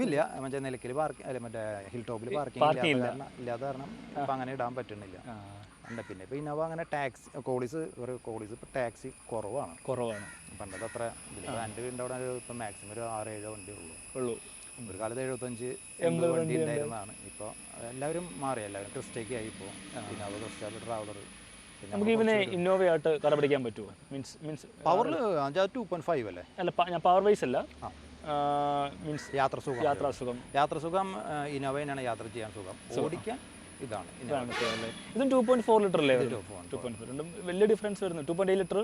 ഇല്ല മറ്റേ നിലയ്ക്കൽ പാർക്കിംഗ് മറ്റേ ഹിൽ ടോപ്പിൽ പാർക്കിംഗ് ഇല്ലാത്ത കാരണം ഇപ്പം അങ്ങനെ ഇടാൻ പറ്റുന്നില്ല. പിന്നെ ഇപ്പോൾ ഇന്നോവ അങ്ങനെ കോളീസ് ഇപ്പോൾ ടാക്സി കുറവാണ്. പണ്ടത്തെ അത്ര ഇതില്ല. എൻ്റെ വീടിൻ്റെ അവിടെ ഇപ്പം മാക്സിമം ഒരു 6-7 വണ്ടിയേ ഉള്ളൂ. ഒരു കാലത്ത് 75-80 വണ്ടി ഉണ്ടായിരുന്നതാണ്. ഇപ്പോൾ എല്ലാവരും മാറി, എല്ലാവരും ക്രിസ്റ്റേക്ക് ആയി. ഇപ്പോൾ ഇന്നോവ ക്രിസ്റ്റ ട്രാവലർ. നമുക്ക് ഇവനെ ഇന്നോവയായിട്ട് കടപിടിക്കാൻ പറ്റുമോ? മീൻസ് പവറിൽ 2.5 അല്ലേ? അല്ല, ഞാൻ പവർ വൈസ് അല്ല, മീൻസ് യാത്ര സുഖം ഇന്നോവ തന്നെയാണ് യാത്ര ചെയ്യാൻ സുഖം. ഓടിക്കാൻ ഇതാണ്. ഇതും 2.4 ലിറ്റർ അല്ലേ? 2.4 വലിയ ഡിഫറൻസ് വരുന്നു. 2.8 ലിറ്റർ.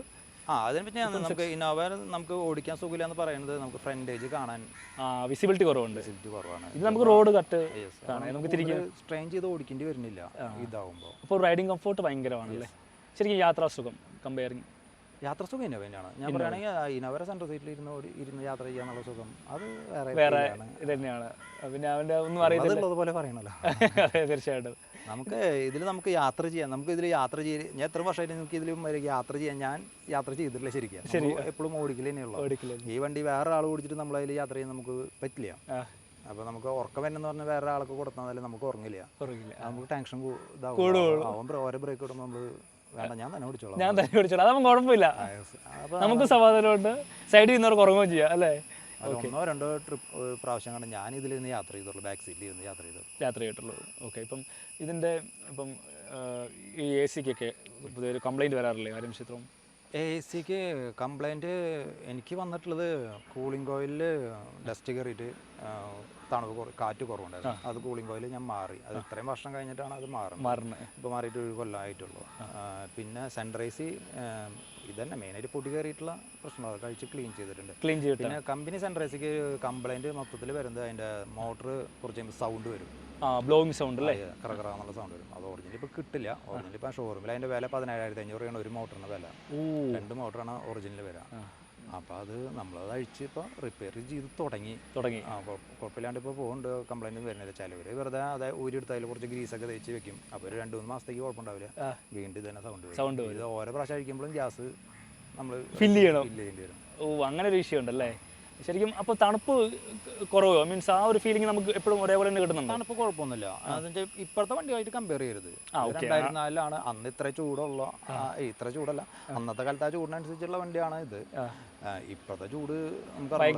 അതിനെ പറ്റി നമുക്ക് ഇന്നോവ നമുക്ക് ഓടിക്കാൻ സുഖമില്ല എന്ന് പറയുന്നത് നമുക്ക് ഫ്രണ്ടേജ് കാണാൻ വിസിബിലിറ്റി കുറവാണ്. ഇത് നമുക്ക് റോഡ് കട്ട് നമുക്ക് സ്ട്രെയിൻ ചെയ്ത് ഓടിക്കേണ്ടി വരുന്നില്ല ഇതാവുമ്പോൾ. അപ്പോൾ റൈഡിങ് കംഫോർട്ട് ഭയങ്കരമാണല്ലേ? ശരിക്കും യാത്രാസുഖം കമ്പയറിങ് യാത്രാസുഖം ഇന്നോവ തന്നെയാണ്. ഞാൻ പറയുകയാണെങ്കിൽ ഇന്നോവ സെൻട്രൽ സീറ്റിൽ ഇരുന്ന് യാത്ര ചെയ്യാന്നുള്ള സുഖം അത് വേറെ ഇത് തന്നെയാണ്. പിന്നെ അവൻ്റെ ഒന്നും അറിയുന്നത് പോലെ പറയണല്ലോ. തീർച്ചയായിട്ടും നമുക്ക് യാത്ര ചെയ്യാം. നമുക്ക് ഇതിൽ യാത്ര ചെയ്ത് ഞാൻ എത്ര വർഷമായിട്ട് നമുക്ക് ഇതിലും യാത്ര ചെയ്യാൻ ഞാൻ യാത്ര ചെയ്തിട്ടില്ല. ശരിക്കും എപ്പോഴും ഓടിക്കൽ തന്നെയുള്ളൂ. ഈ വണ്ടി വേറെ ആൾ ഓടിച്ചിട്ട് നമ്മളതിൽ യാത്ര ചെയ്യാൻ നമുക്ക് പറ്റില്ല. അപ്പോൾ നമുക്ക് ഉറക്കം വരുന്നെന്ന് പറഞ്ഞാൽ വേറെ ആൾക്ക് കൊടുത്താൽ നമുക്ക് ഉറങ്ങില്ല. നമുക്ക് ടെൻഷൻ ഇതാവും. ഓരോ ബ്രേക്ക് ഇടുമ്പോൾ നമ്മൾ വേണ്ട ഞാൻ തന്നെ ഓടിച്ചോളാം. അതാവുമ്പോൾ കുഴപ്പമില്ല. നമുക്ക് സമാധാനമുണ്ട്. സൈഡിൽ നിന്നവർക്ക് ഉറങ്ങുകയും ചെയ്യാം അല്ലേ? 1-2 പ്രാവശ്യം കണ്ട് ഞാൻ ഇതിൽ നിന്ന് യാത്ര ചെയ്തോളൂ. ബാക്ക് സീറ്റിൽ ഇരുന്ന് യാത്ര ചെയ്തിട്ടുള്ളൂ. ഓക്കെ. ഇപ്പം ഇതിൻ്റെ ഈ എ സിക്കൊക്കെ പുതിയൊരു കംപ്ലൈൻറ്റ് വരാറില്ലേ കാര്യം ചിത്രം? എ സിക്ക് കംപ്ലൈൻറ്റ് എനിക്ക് വന്നിട്ടുള്ളത് കൂളിംഗ് ഓയിലിൽ ഡസ്റ്റ് കയറിയിട്ട് കാറ്റ് കുറവുണ്ടായിരുന്നു. അത് കൂളിംഗ് ഓയിൽ ഞാൻ മാറി. അത് ഇത്രയും വർഷം കഴിഞ്ഞിട്ടാണ് അത് മാറുന്നത്. ഇപ്പോൾ മാറിയിട്ട് 1 കൊല്ലമായിട്ടുള്ളൂ. പിന്നെ സൺറൈസ് ഇതന്നെ മെയിനായിട്ട് പൊടി കയറിയിട്ടുള്ള പ്രശ്നം. അത് കഴിച്ച് ക്ലീൻ ചെയ്തിട്ടുണ്ട്. പിന്നെ കമ്പനി സൺറൈസിക്ക് കംപ്ലൈൻറ്റ് മൊത്തത്തിൽ വരുന്നത് അതിൻ്റെ മോട്ടർ കുറച്ച് സൗണ്ട് വരും. ബ്ലോയിങ് സൗണ്ട് അല്ലേ? കറകറാന്നുള്ള സൗണ്ട് വരും. അത് ഒറിജിനൽ ഇപ്പോൾ കിട്ടില്ല. ഒറിജിനൽ ഇപ്പോൾ ഷോറൂമിൽ അതിൻ്റെ വില 17,500 ഒരു മോട്ടറിന് വില. 2 മോട്ടറാണ് ഒറിജിനൽ വില. അപ്പോൾ അത് നമ്മളത് അഴിച്ച് ഇപ്പോൾ റിപ്പയർ ചെയ്ത് തുടങ്ങി. കുഴപ്പമില്ലാണ്ട് ഇപ്പോൾ പോകുന്നുണ്ട്. കംപ്ലൈൻറ്റ് വരുന്നില്ല. ചിലവർ വെറുതെ അതായത് ഊരിയെടുത്ത് അതിൽ കുറച്ച് ഗ്രീസൊക്കെ തേച്ച് വെക്കും. അപ്പോൾ ഒരു 2-3 മാസത്തേക്ക് കുഴപ്പമുണ്ടാവില്ല. വീണ്ടും തന്നെ സൗണ്ട് വരും. ഇത് ഓരോ പ്രാവശ്യം അഴിക്കുമ്പോഴും ഗ്യാസ് നമ്മൾ ഫില്ല് ചെയ്യേണ്ടി വരും. അങ്ങനെ ഒരു വിഷയം ഉണ്ടല്ലേ? ശരിക്കും അപ്പോൾ തണുപ്പ് കുറവോ? മീൻസ് ആ ഒരു ഫീലിംഗ് നമുക്ക് എപ്പോഴും ഒരേപോലെ തന്നെ കിട്ടുന്നുണ്ട്? തണുപ്പ് കുഴപ്പമൊന്നുമില്ല. അതെന്ന് ഇപ്പോഴത്തെ വണ്ടിയായിട്ട് കമ്പയർ ചെയ്യരുത്. 2004 അന്ന് ഇത്ര ചൂടുള്ള ഇത്ര ചൂടല്ല. അന്നത്തെ കാലത്ത് ആ ചൂടിനനുസരിച്ചുള്ള വണ്ടിയാണ് ഇത്. ഇപ്പോഴത്തെ ചൂട് നമുക്ക്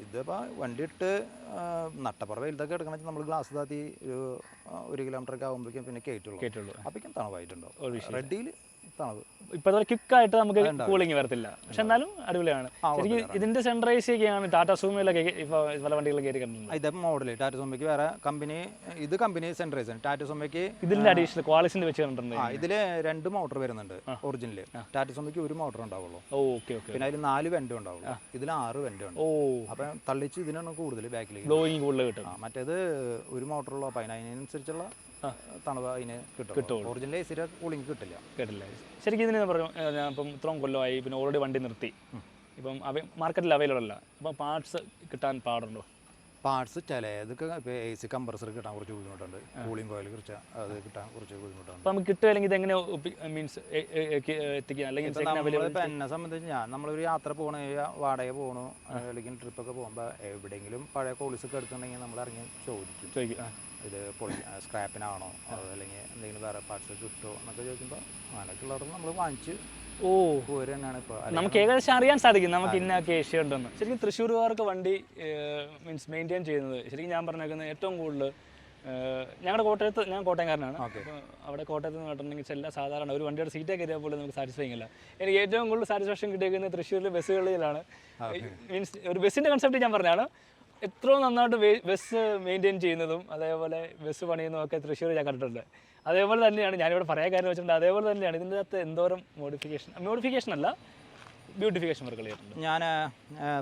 ഇതിപ്പോൾ വണ്ടി ഇട്ട് നട്ടപ്പുറ വെയിലത്തൊക്കെ എടുക്കണമെന്ന് വെച്ചാൽ നമ്മൾ ഗ്ലാസ് താത്തി 1 കിലോമീറ്ററൊക്കെ ആകുമ്പോഴേക്കും പിന്നെ കേട്ടുള്ളൂ. അപ്പോഴേക്കും തണുപ്പായിട്ടുണ്ടോ. റെഡിയിൽ തണുപ്പ്. ഇപ്പോഴത്തെ ക്വിക്കായിട്ട് നമുക്ക് കൂളിംഗ് വരത്തില്ല, പക്ഷെ എന്നാലും അടിപൊളിയാണ്. ശരിക്കും ഇതിന്റെ സെൻട്രൈസ് ഒക്കെയാണ് ടാറ്റ സൂമയിലൊക്കെ ഇപ്പോൾ പല വണ്ടികൾ കയറി കണ്ടിട്ടുണ്ട്. ഇതേ മോഡൽ ടാറ്റ സുമോയ്ക്ക് വേറെ കമ്പനി, ഇത് കമ്പനി സെൻട്രൈസ് ആണ്. ടാറ്റ സുമോയ്ക്ക് ഇതിന്റെ അഡീഷണൽ ക്വാളിറ്റിന്റെ വെച്ച് കണ്ടിട്ടുണ്ട്. ഇതിൽ 2 മോട്ടർ വരുന്നുണ്ട് ഒറിജിനൽ. ടാറ്റ സുമോയ്ക്ക് 1 മോട്ടർ ഉണ്ടാവുള്ളൂ. Okay okay. പിന്നെ അതിൽ 4 വെന്റും ഉണ്ടാവുള്ളൂ. ഇതിൽ 6 വെന്റും ഉണ്ട്. അപ്പം തള്ളിച്ച് ഇതിനാണ് കൂടുതൽ ബാക്കിലേക്ക് ബ്ലോയിങ് കൂടുതൽ കിട്ടും. മറ്റേത് 1 മോട്ടറുള്ള, അപ്പം അതിനനുസരിച്ചുള്ള തണുപ്പ് അതിന് കിട്ടും. ഒറിജിനൽ എ സിയുടെ കൂളിംഗ് കിട്ടില്ല. ശരിക്കും ഇതിന് പറഞ്ഞു, ഞാൻ ഇപ്പം ഇത്രയും കൊല്ലമായി, പിന്നെ ഓൾറെഡി വണ്ടി നിർത്തി, ഇപ്പം മാർക്കറ്റിൽ അവൈലബിൾ അല്ല, അപ്പം പാർട്സ് കിട്ടാൻ പാടുണ്ടോ? പാർട്സ് ചിലതൊക്കെ ഇപ്പോൾ എ സി കംപ്രസർ കിട്ടാൻ കുറച്ച് ബുദ്ധിമുട്ടുണ്ട്. കൂളിംഗ് കോയിൽ കുറിച്ച് അത് കിട്ടാൻ കുറച്ച് ബുദ്ധിമുട്ടുണ്ട്. അപ്പം നമുക്ക് കിട്ടുകയില്ലെങ്കിൽ ഇതെങ്ങനെ മീൻസ് എത്തിക്കുക? അല്ലെങ്കിൽ ഇപ്പം എന്നെ സംബന്ധിച്ച് നമ്മളൊരു യാത്ര പോകണ, വാടക പോകണു, അല്ലെങ്കിൽ ട്രിപ്പൊക്കെ പോകുമ്പോൾ എവിടെയെങ്കിലും പഴയ കോളീസൊക്കെ എടുത്തിട്ടുണ്ടെങ്കിൽ നമ്മൾ ഇറങ്ങി ചോദിക്കും, ഇത് സ്ക്രാപ്പിനാണോ അല്ലെങ്കിൽ എന്തെങ്കിലും വേറെ പാർട്സ് കിട്ടുമോ എന്നൊക്കെ ചോദിക്കുമ്പോൾ അങ്ങനെയൊക്കെയുള്ളവർ നമ്മൾ വാങ്ങിച്ച് തന്നെയാണ് ഇപ്പോൾ നമുക്ക് ഏകദേശം അറിയാൻ സാധിക്കും നമുക്ക് ഇന്ന കേസ് ഉണ്ടെന്ന്. ശരിക്കും തൃശ്ശൂർകാർക്ക് വണ്ടി മീൻസ് മെയിൻറ്റെയിൻ ചെയ്യുന്നത്, ശരിക്കും ഞാൻ പറഞ്ഞേക്കുന്നത് ഏറ്റവും കൂടുതൽ ഞങ്ങളുടെ കോട്ടയത്ത്, ഞാൻ കോട്ടയംകാരനാണ്. അപ്പോൾ അവിടെ കോട്ടയത്ത് നിന്ന് കേട്ടിട്ടുണ്ടെങ്കിൽ എല്ലാ സാധാരണ ഒരു വണ്ടിയുടെ സീറ്റേ കയറിയാൽ പോലും നമുക്ക് സാറ്റിസ്ഫൈങ് ഇല്ല. എനിക്ക് ഏറ്റവും കൂടുതൽ സാറ്റിസ്ഫാക്ഷൻ കിട്ടിയിരിക്കുന്നത് തൃശ്ശൂരിലെ ബസ്സുകളിലാണ്. മീൻസ് ഒരു ബസ്സിൻ്റെ കൺസെപ്റ്റ് ഞാൻ പറഞ്ഞാണ്, എത്രയും നന്നായിട്ട് ബസ് മെയിൻറ്റെയിൻ ചെയ്യുന്നതും അതേപോലെ ബസ് പണിയുന്നതും ഒക്കെ തൃശ്ശൂർ ഞാൻ കണ്ടിട്ടുണ്ട്. അതേപോലെ തന്നെയാണ് ഞാനിവിടെ പറയാൻ കാര്യം വെച്ചിട്ടുണ്ട്, അതേപോലെ തന്നെയാണ് ഇതിൻ്റെ അകത്ത് എന്തോരം മോഡിഫിക്കേഷൻ അല്ല ബ്യൂട്ടിഫിക്കേഷൻ വർക്കുകൾ ചെയ്തിട്ടുണ്ട്. ഞാൻ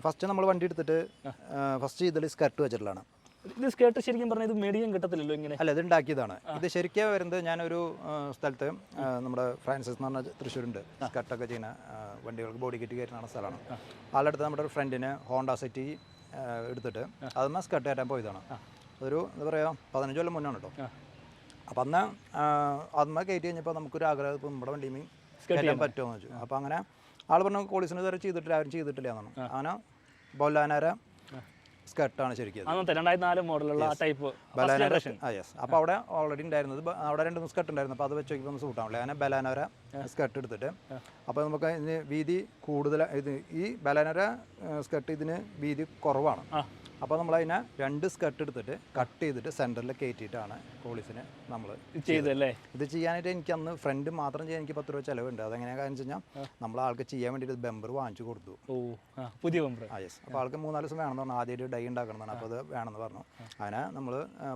ഫസ്റ്റ് നമ്മൾ വണ്ടി എടുത്തിട്ട് ഫസ്റ്റ് ഇതിൽ സ്കർട്ട് വെച്ചിട്ടുള്ളതാണ്. ഇത് സ്കേർട്ട് ശരിക്കും പറഞ്ഞാൽ ഇത് മേടിക്കാൻ കിട്ടത്തില്ലല്ലോ ഇങ്ങനെ. അല്ല, ഇത് ഉണ്ടാക്കിയതാണ്. ഇത് ശരിക്കും വരുന്നത് ഞാനൊരു സ്ഥലത്ത് നമ്മുടെ ഫ്രാൻസിസ് എന്ന് പറഞ്ഞ തൃശ്ശൂരുണ്ട്, സ്കർട്ടൊക്കെ ചെയ്യുന്ന വണ്ടികൾക്ക് ബോഡി കിറ്റ് കയറ്റുന്ന സ്ഥലമാണ്. ആളുടെ അടുത്ത് നമ്മുടെ ഒരു ഫ്രണ്ടിന് ഹോണ്ട സിറ്റി എടുത്തിട്ട് അതൊന്ന് സ്കർട്ട് കയറ്റാൻ പോയതാണ്. ഒരു എന്താ പറയുക 15 കൊല്ലം മുന്നാണ് കേട്ടോ. അപ്പം അന്ന് അതൊന്ന് കയറ്റി കഴിഞ്ഞപ്പോൾ നമുക്കൊരു ആഗ്രഹം, ഇപ്പോൾ നമ്മുടെ വണ്ടിയും കയറ്റാൻ പറ്റുമോ എന്ന് വെച്ചു. അപ്പോൾ അങ്ങനെ ആൾ പറഞ്ഞു കോളീസിന് ഇതുവരെ ചെയ്തിട്ടില്ല, ആരും ചെയ്തിട്ടില്ല എന്നാണ്. അങ്ങനെ ബൊലാനര സ്കർട്ടാണ് ശരിക്കും 2004 മോഡലുള്ള ടൈപ്പ് ബലാനര. യെസ്. അപ്പോൾ അവിടെ ഓൾറെഡി ഉണ്ടായിരുന്നത്, അവിടെ 2 സ്കർട്ട് ഉണ്ടായിരുന്നു. അപ്പോൾ അത് വെച്ച് നോക്കിയപ്പോൾ ഒന്ന് സൂട്ടാവില്ല. അങ്ങനെ ബലാനര സ്കർട്ട് എടുത്തിട്ട്, അപ്പോൾ നമുക്ക് ഇതിന് വീതി കൂടുതൽ, ഇത് ഈ ബലാനര സ്കർട്ട് ഇതിന് വീതി കുറവാണ്. അപ്പോൾ നമ്മളതിനെ 2 സ്കർട്ട് എടുത്തിട്ട് കട്ട് ചെയ്തിട്ട് സെൻറ്ററിൽ കയറ്റിയിട്ടാണ് കോളീസിന് നമ്മൾ ചെയ്തല്ലേ. ഇത് ചെയ്യാനായിട്ട് എനിക്ക് അന്ന് ഫ്രണ്ട് മാത്രം ചെയ്യാൻ എനിക്ക് 10 രൂപ ചിലവുണ്ട്. അതെങ്ങനെയാണെന്ന് കാര്യം വെച്ച് കഴിഞ്ഞാൽ നമ്മൾ ആൾക്ക് ചെയ്യാൻ വേണ്ടിയിട്ട് ബെമ്പർ വാങ്ങിച്ചു കൊടുത്തു. പുതിയ ബെമ്പർ. യെസ്. അപ്പോൾ ആൾക്ക് 3-4 ദിവസം വേണമെന്ന് പറഞ്ഞു. ആദ്യമായിട്ട് ഡൈ ഉണ്ടാക്കണമെന്നാണ്. അപ്പോൾ അത് വേണമെന്ന് പറഞ്ഞു. അങ്ങനെ നമ്മൾ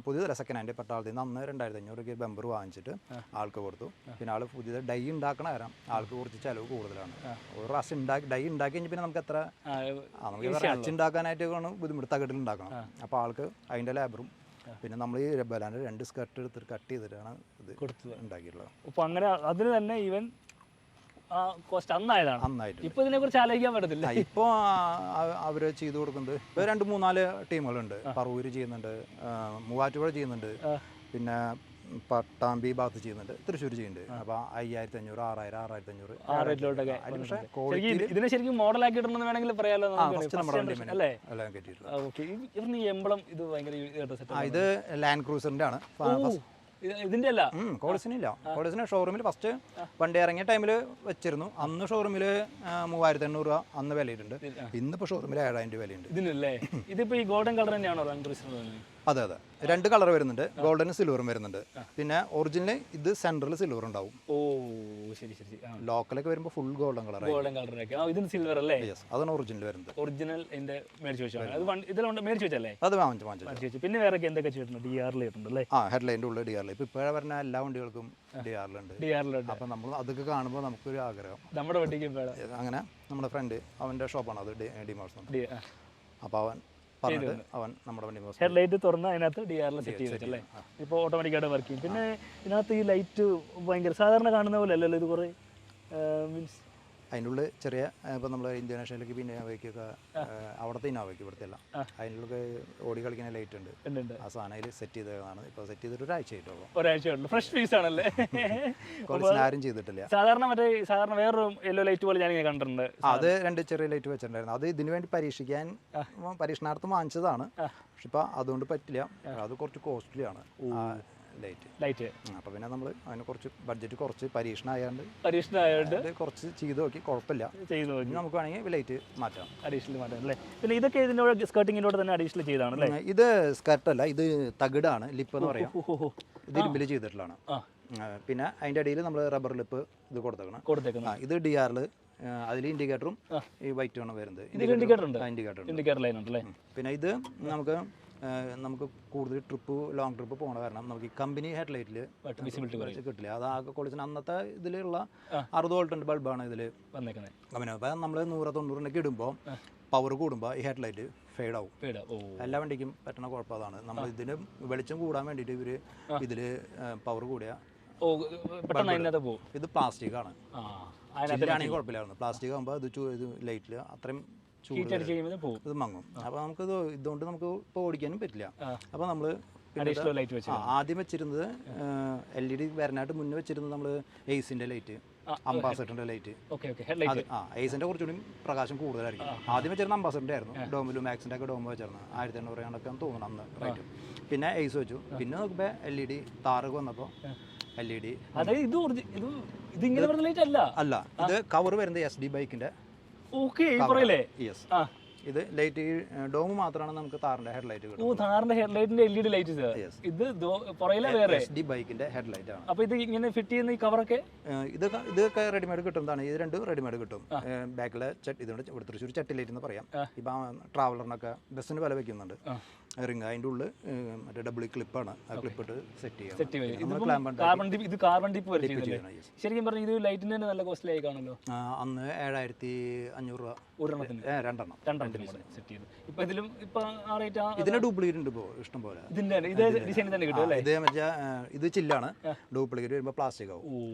പുതിയതല്ല, സെക്കൻഡ് ഹാൻഡ് പട്ടാളത്തിൽ നിന്ന് അന്ന് 2500 രൂപയ്ക്ക് ബെമ്പർ വാങ്ങിച്ചിട്ട് ആൾക്ക് കൊടുത്തു. പിന്നെ ആൾ പുതിയത് ഡൈ ഉണ്ടാക്കണ കാരണം ആൾക്ക് കുറച്ച് ചിലവ് കൂടുതലാണ്. ഒരു പ്രാവശ്യം ഡൈ ഉണ്ടാക്കി കഴിഞ്ഞാൽ പിന്നെ നമുക്ക് എത്ര നമുക്ക് അച്ചുണ്ടാക്കാനായിട്ട് ബുദ്ധിമുട്ട് ഉണ്ടാക്കണം. അപ്പോൾ ആൾക്ക് അതിൻ്റെ ലേബറും പിന്നെ നമ്മൾ ഈ ബലാൻ്റെ 2 സ്കർട്ട് എടുത്തിട്ട് കട്ട് ചെയ്തിട്ടാണ് ഇത് കൊടുത്തത് ഉണ്ടാക്കിയിട്ടുള്ളത്. അപ്പോൾ അങ്ങനെ അതിന് തന്നെ ഈവൻ കോസ്റ്റ് അന്നായിട്ട്. ഇപ്പോൾ ഇതിനെക്കുറിച്ച് ആലോചിക്കാൻ പറ്റത്തില്ല. ഇപ്പോൾ അവർ ചെയ്തു കൊടുക്കുന്നത് ഇപ്പോൾ 2-3-4 ടീമുകളുണ്ട്. പറവൂര് ചെയ്യുന്നുണ്ട്, മൂവാറ്റുപുഴ ചെയ്യുന്നുണ്ട്, പിന്നെ പട്ടാമ്പി ഭാഗത്ത് ചെയ്യുന്നുണ്ട്, തൃശ്ശൂർ ചെയ്യുന്നുണ്ട്. അപ്പോൾ 5500, 6000, 6500. ഇതിനെ ശരിക്കും മോഡലാക്കിയിട്ടുണ്ടെന്ന് വേണമെങ്കിൽ പറയാലോ. ഇത് ലാൻഡ് ക്രൂസറിന്റെ ആണ്. ഇതിന്റെ അല്ല, കോളേജിനില്ല. കോളേജിന് ഷോറൂമിൽ ഫസ്റ്റ് വണ്ടി ഇറങ്ങിയ ടൈമിൽ വെച്ചിരുന്നു. അന്ന് ഷോറൂമിൽ 3800 രൂപ അന്ന് വിലയിട്ടുണ്ട്. ഇന്നിപ്പോൾ ഷോറൂമിൽ 7000 രൂപ വിലയുണ്ട് ഇതിനല്ലേ. ഇതിപ്പോൾ ഈ ഗോൾഡൻ കളർ തന്നെയാണോ ലാൻഡ് ക്രൂസർ? അതെ അതെ, 2 കളർ വരുന്നുണ്ട്, ഗോൾഡനും സിൽവറും വരുന്നുണ്ട്. പിന്നെ ഒറിജിനൽ ഇത് സെൻട്രൽ സിൽവർ ഉണ്ടാവും. ഓ ശരി ശരി. ലോക്കലൊക്കെ വരുമ്പോൾ ഫുൾ ഗോൾഡൻ കളർ. ഗോൾഡൻ കളറൊക്കെ ഇതിന് സിൽവർ അല്ലേ? യെസ്, അതാണ് ഒറിജിനൽ വരുന്നത്. ഒറിജിനൽ എൻ്റെ മേടിച്ച് വെച്ചാൽ അത് ഇതിലുണ്ട്, മേടിച്ച് വെച്ചല്ലേ? അത് വാങ്ങിച്ചു. പിന്നെ വേറെ എന്തൊക്കെ ചെയ്തിട്ടുണ്ട്? DRL ചെയ്തിട്ടുണ്ടല്ലേ? ഹെഡ്ലൈൻ്റെ ഉള്ളിൽ DRL. ഇപ്പോൾ ഇപ്പോഴേ പറഞ്ഞ എല്ലാ വണ്ടികൾക്കും DRL ഉണ്ട്. അപ്പം നമ്മൾ അതൊക്കെ കാണുമ്പോൾ നമുക്കൊരു ആഗ്രഹം, നമ്മുടെ വണ്ടിക്ക്. അങ്ങനെ നമ്മുടെ ഫ്രണ്ട് അവൻ്റെ ഷോപ്പാണ് അത്, ഡിമോഴ്സ്. അപ്പോൾ അവൻ നമ്മുടെ വണ്ടി ഹെഡ്ലൈറ്റ് തുറന്ന് അതിനകത്ത് DRL സെറ്റ് ചെയ്തിട്ടല്ലേ? ഇപ്പോൾ ഓട്ടോമാറ്റിക്കായിട്ട് വർക്ക് ചെയ്യും. പിന്നെ ഇതിനകത്ത് ഈ ലൈറ്റ് ഭയങ്കര സാധാരണ കാണുന്ന പോലെ അല്ലല്ലോ ഇത്? കുറേ മീൻസ് അതിൻ്റെ ഉള്ളിൽ ചെറിയ, ഇപ്പോൾ നമ്മൾ ഇന്ത്യൻ നാഷണലിലേക്ക് പിന്നെ ഇന്നോവയ്ക്കൊക്കെ അവിടുത്തെ ഇന്നോവയ്ക്ക് ഇവിടുത്തെ എല്ലാം അതിനുള്ളിൽ ഓടി കളിക്കുന്ന ലൈറ്റ് ഉണ്ട്. ആ സാധനം അതിൽ സെറ്റ് ചെയ്തതാണ്. ഇപ്പോൾ സെറ്റ് ചെയ്തിട്ട് ഒരാഴ്ചയായിട്ടുള്ളൂ. ഫ്രഷ് പീസ് ആണല്ലേ? ആരും ചെയ്തിട്ടില്ല. സാധാരണ വേറൊരു യെല്ലോ ലൈറ്റ് പോലെ ഞാൻ കണ്ടിട്ടുണ്ട്. അത് 2 ചെറിയ ലൈറ്റ് വെച്ചിട്ടുണ്ടായിരുന്നു. അത് ഇതിനു വേണ്ടി പരീക്ഷണാർത്ഥം വാങ്ങിച്ചതാണ്. പക്ഷെ ഇപ്പം അതുകൊണ്ട് പറ്റില്ല, അത് കുറച്ച് കോസ്റ്റ്ലി ആണ് ലൈറ്റ്. അപ്പോൾ പിന്നെ നമ്മൾ അതിന് കുറച്ച് ബഡ്ജറ്റ് കുറച്ച് പരീക്ഷണമായതുകൊണ്ട് കുറച്ച് ചെയ്ത് നോക്കി, കുഴപ്പമില്ല, നമുക്ക് വേണമെങ്കിൽ ലൈറ്റ് മാറ്റാം, അഡീഷണൽ മാറ്റാം അല്ലേ? പിന്നെ ഇതൊക്കെ ഇതിൻ്റെ സ്കർട്ടിങ്ങിലൂടെ തന്നെ അഡീഷണൽ ചെയ്താണ്? ഇത് സ്കർട്ടല്ല, ഇത് തകിടാണ്, ലിപ്പ് എന്ന് പറയാം. ഇത് ഇരുമ്പിൽ ചെയ്തിട്ടുള്ളതാണ്. പിന്നെ അതിൻ്റെ അടിയിൽ നമ്മൾ റബ്ബർ ലിപ്പ് ഇത് കൊടുത്തേക്കണം. ഇത് DRL, അതിൽ ഇൻഡിക്കേറ്ററും ഈ വൈറ്റും ആണ് വരുന്നത്. ഇൻഡിക്കേറ്റർ ലൈൻ ഉണ്ടല്ലേ. പിന്നെ ഇത് നമുക്ക് കൂടുതൽ ലോങ് ട്രിപ്പ് പോകണ കാരണം നമുക്ക് ഈ കമ്പനി ഹെഡ്ലൈറ്റിൽ കിട്ടില്ല. അത് ആകെ കോളേജിന് അന്നത്തെ ഇതിലുള്ള 60 വോൾട്ടിൻ്റെ ബൾബാണ് ഇതിൽ വന്നേക്കുന്നത്. അപ്പോൾ നമ്മൾ 190 ഇടുമ്പോൾ പവർ കൂടുമ്പോൾ ഈ ഹെഡ്ലൈറ്റ് ഫെയ്ഡ് ആവും. എല്ലാ വണ്ടിക്കും പറ്റുന്ന കുഴപ്പം അതാണ്. നമ്മൾ ഇതിന് വെളിച്ചം കൂടാൻ വേണ്ടിയിട്ട് ഇവർ ഇതിൽ പവർ കൂടിയ ഇത് പ്ലാസ്റ്റിക് ആണ്. ചില്ലാണെങ്കിൽ കുഴപ്പമില്ലായിരുന്നു. പ്ലാസ്റ്റിക് ആകുമ്പോൾ ഇത് ലൈറ്റിൽ അത്രയും ഇത് മങ്ങും. അപ്പോൾ നമുക്കിത് ഇതുകൊണ്ട് നമുക്ക് ഇപ്പോൾ ഓടിക്കാനും പറ്റില്ല. അപ്പോൾ നമ്മൾ ആദ്യം വെച്ചിരുന്നത് LED വരാനായിട്ട് മുന്നേ വെച്ചിരുന്നത് നമ്മൾ എയ്സിൻ്റെ ലൈറ്റ്, അംബാസഡറിൻ്റെ ലൈറ്റ്. എയ്സിൻ്റെ കുറച്ചുകൂടി പ്രകാശം കൂടുതലായിരിക്കും. ആദ്യം വെച്ചിരുന്ന അംബാസഡറിൻ്റെ ആയിരുന്നു. ഡോമിലും മാക്സിൻ്റെ ഒക്കെ ഡോമ് വെച്ചിരുന്നത് 1800 കണക്കാണ് തോന്നുന്നു അന്ന് റേറ്റ്. പിന്നെ എയ്സ് വെച്ചു. പിന്നെ നോക്കുമ്പോൾ LED താറൊക്കെ വന്നപ്പോൾ LED അല്ല, ഇത് കവർ വരുന്നത് SD ബൈക്കിൻ്റെ. യെസ്, ഇത് ലൈറ്റ് ഡോം മാത്രമാണ് നമുക്ക് താറിന്റെ ഹെഡ്ലൈറ്റ് കിട്ടും. താറിന്റെ ഹെഡ്ലൈറ്റിന്റെ LED ലൈറ്റ് ഇത് വേറെ SD ബൈക്കിന്റെ ഹെഡ്ലൈറ്റ് ആണ്. അപ്പോൾ ഇത് ഇങ്ങനെ ഫിറ്റ് ചെയ്യുന്ന ഈ കവറൊക്കെ ഇതൊക്കെ റെഡിമെയ്ഡ് കിട്ടുന്നതാണ്. ഇത് രണ്ടും റെഡിമെയ്ഡ് കിട്ടും. ബാക്കിലെ ഇതുകൊണ്ട് ഇവിടെ തൃശ്ശൂർ ചട്ടി ലൈറ്റ് എന്ന് പറയാം. ഇപ്പം ട്രാവലറിനൊക്കെ ബസ്സിന് വില വെക്കുന്നുണ്ട്. റിങ് അതിൻ്റെ ഉള്ളിൽ മറ്റേ ഡബിൾ ക്ലിപ്പാണ്. ആ ക്ലിപ്പിട്ട് സെറ്റ് ചെയ്യാം. ശരിക്കും പറഞ്ഞാൽ ഇത് ലൈറ്റിന് തന്നെ നല്ല കോസ്റ്റ്ലി ആയി കാണുമല്ലോ. അന്ന് 7500 രൂപ രണ്ടെണ്ണം സെറ്റ് ചെയ്തു. ഇപ്പൊ ഇതിലും ഇതിന് ഡ്യൂപ്ലിക്കേറ്റ് ഉണ്ട് ഇപ്പോൾ ഇഷ്ടം പോലെ. ഇത് ചില്ലാണ്. ഡ്യൂപ്ലിക്കേറ്റ് വരുമ്പോൾ പ്ലാസ്റ്റിക് ആവും.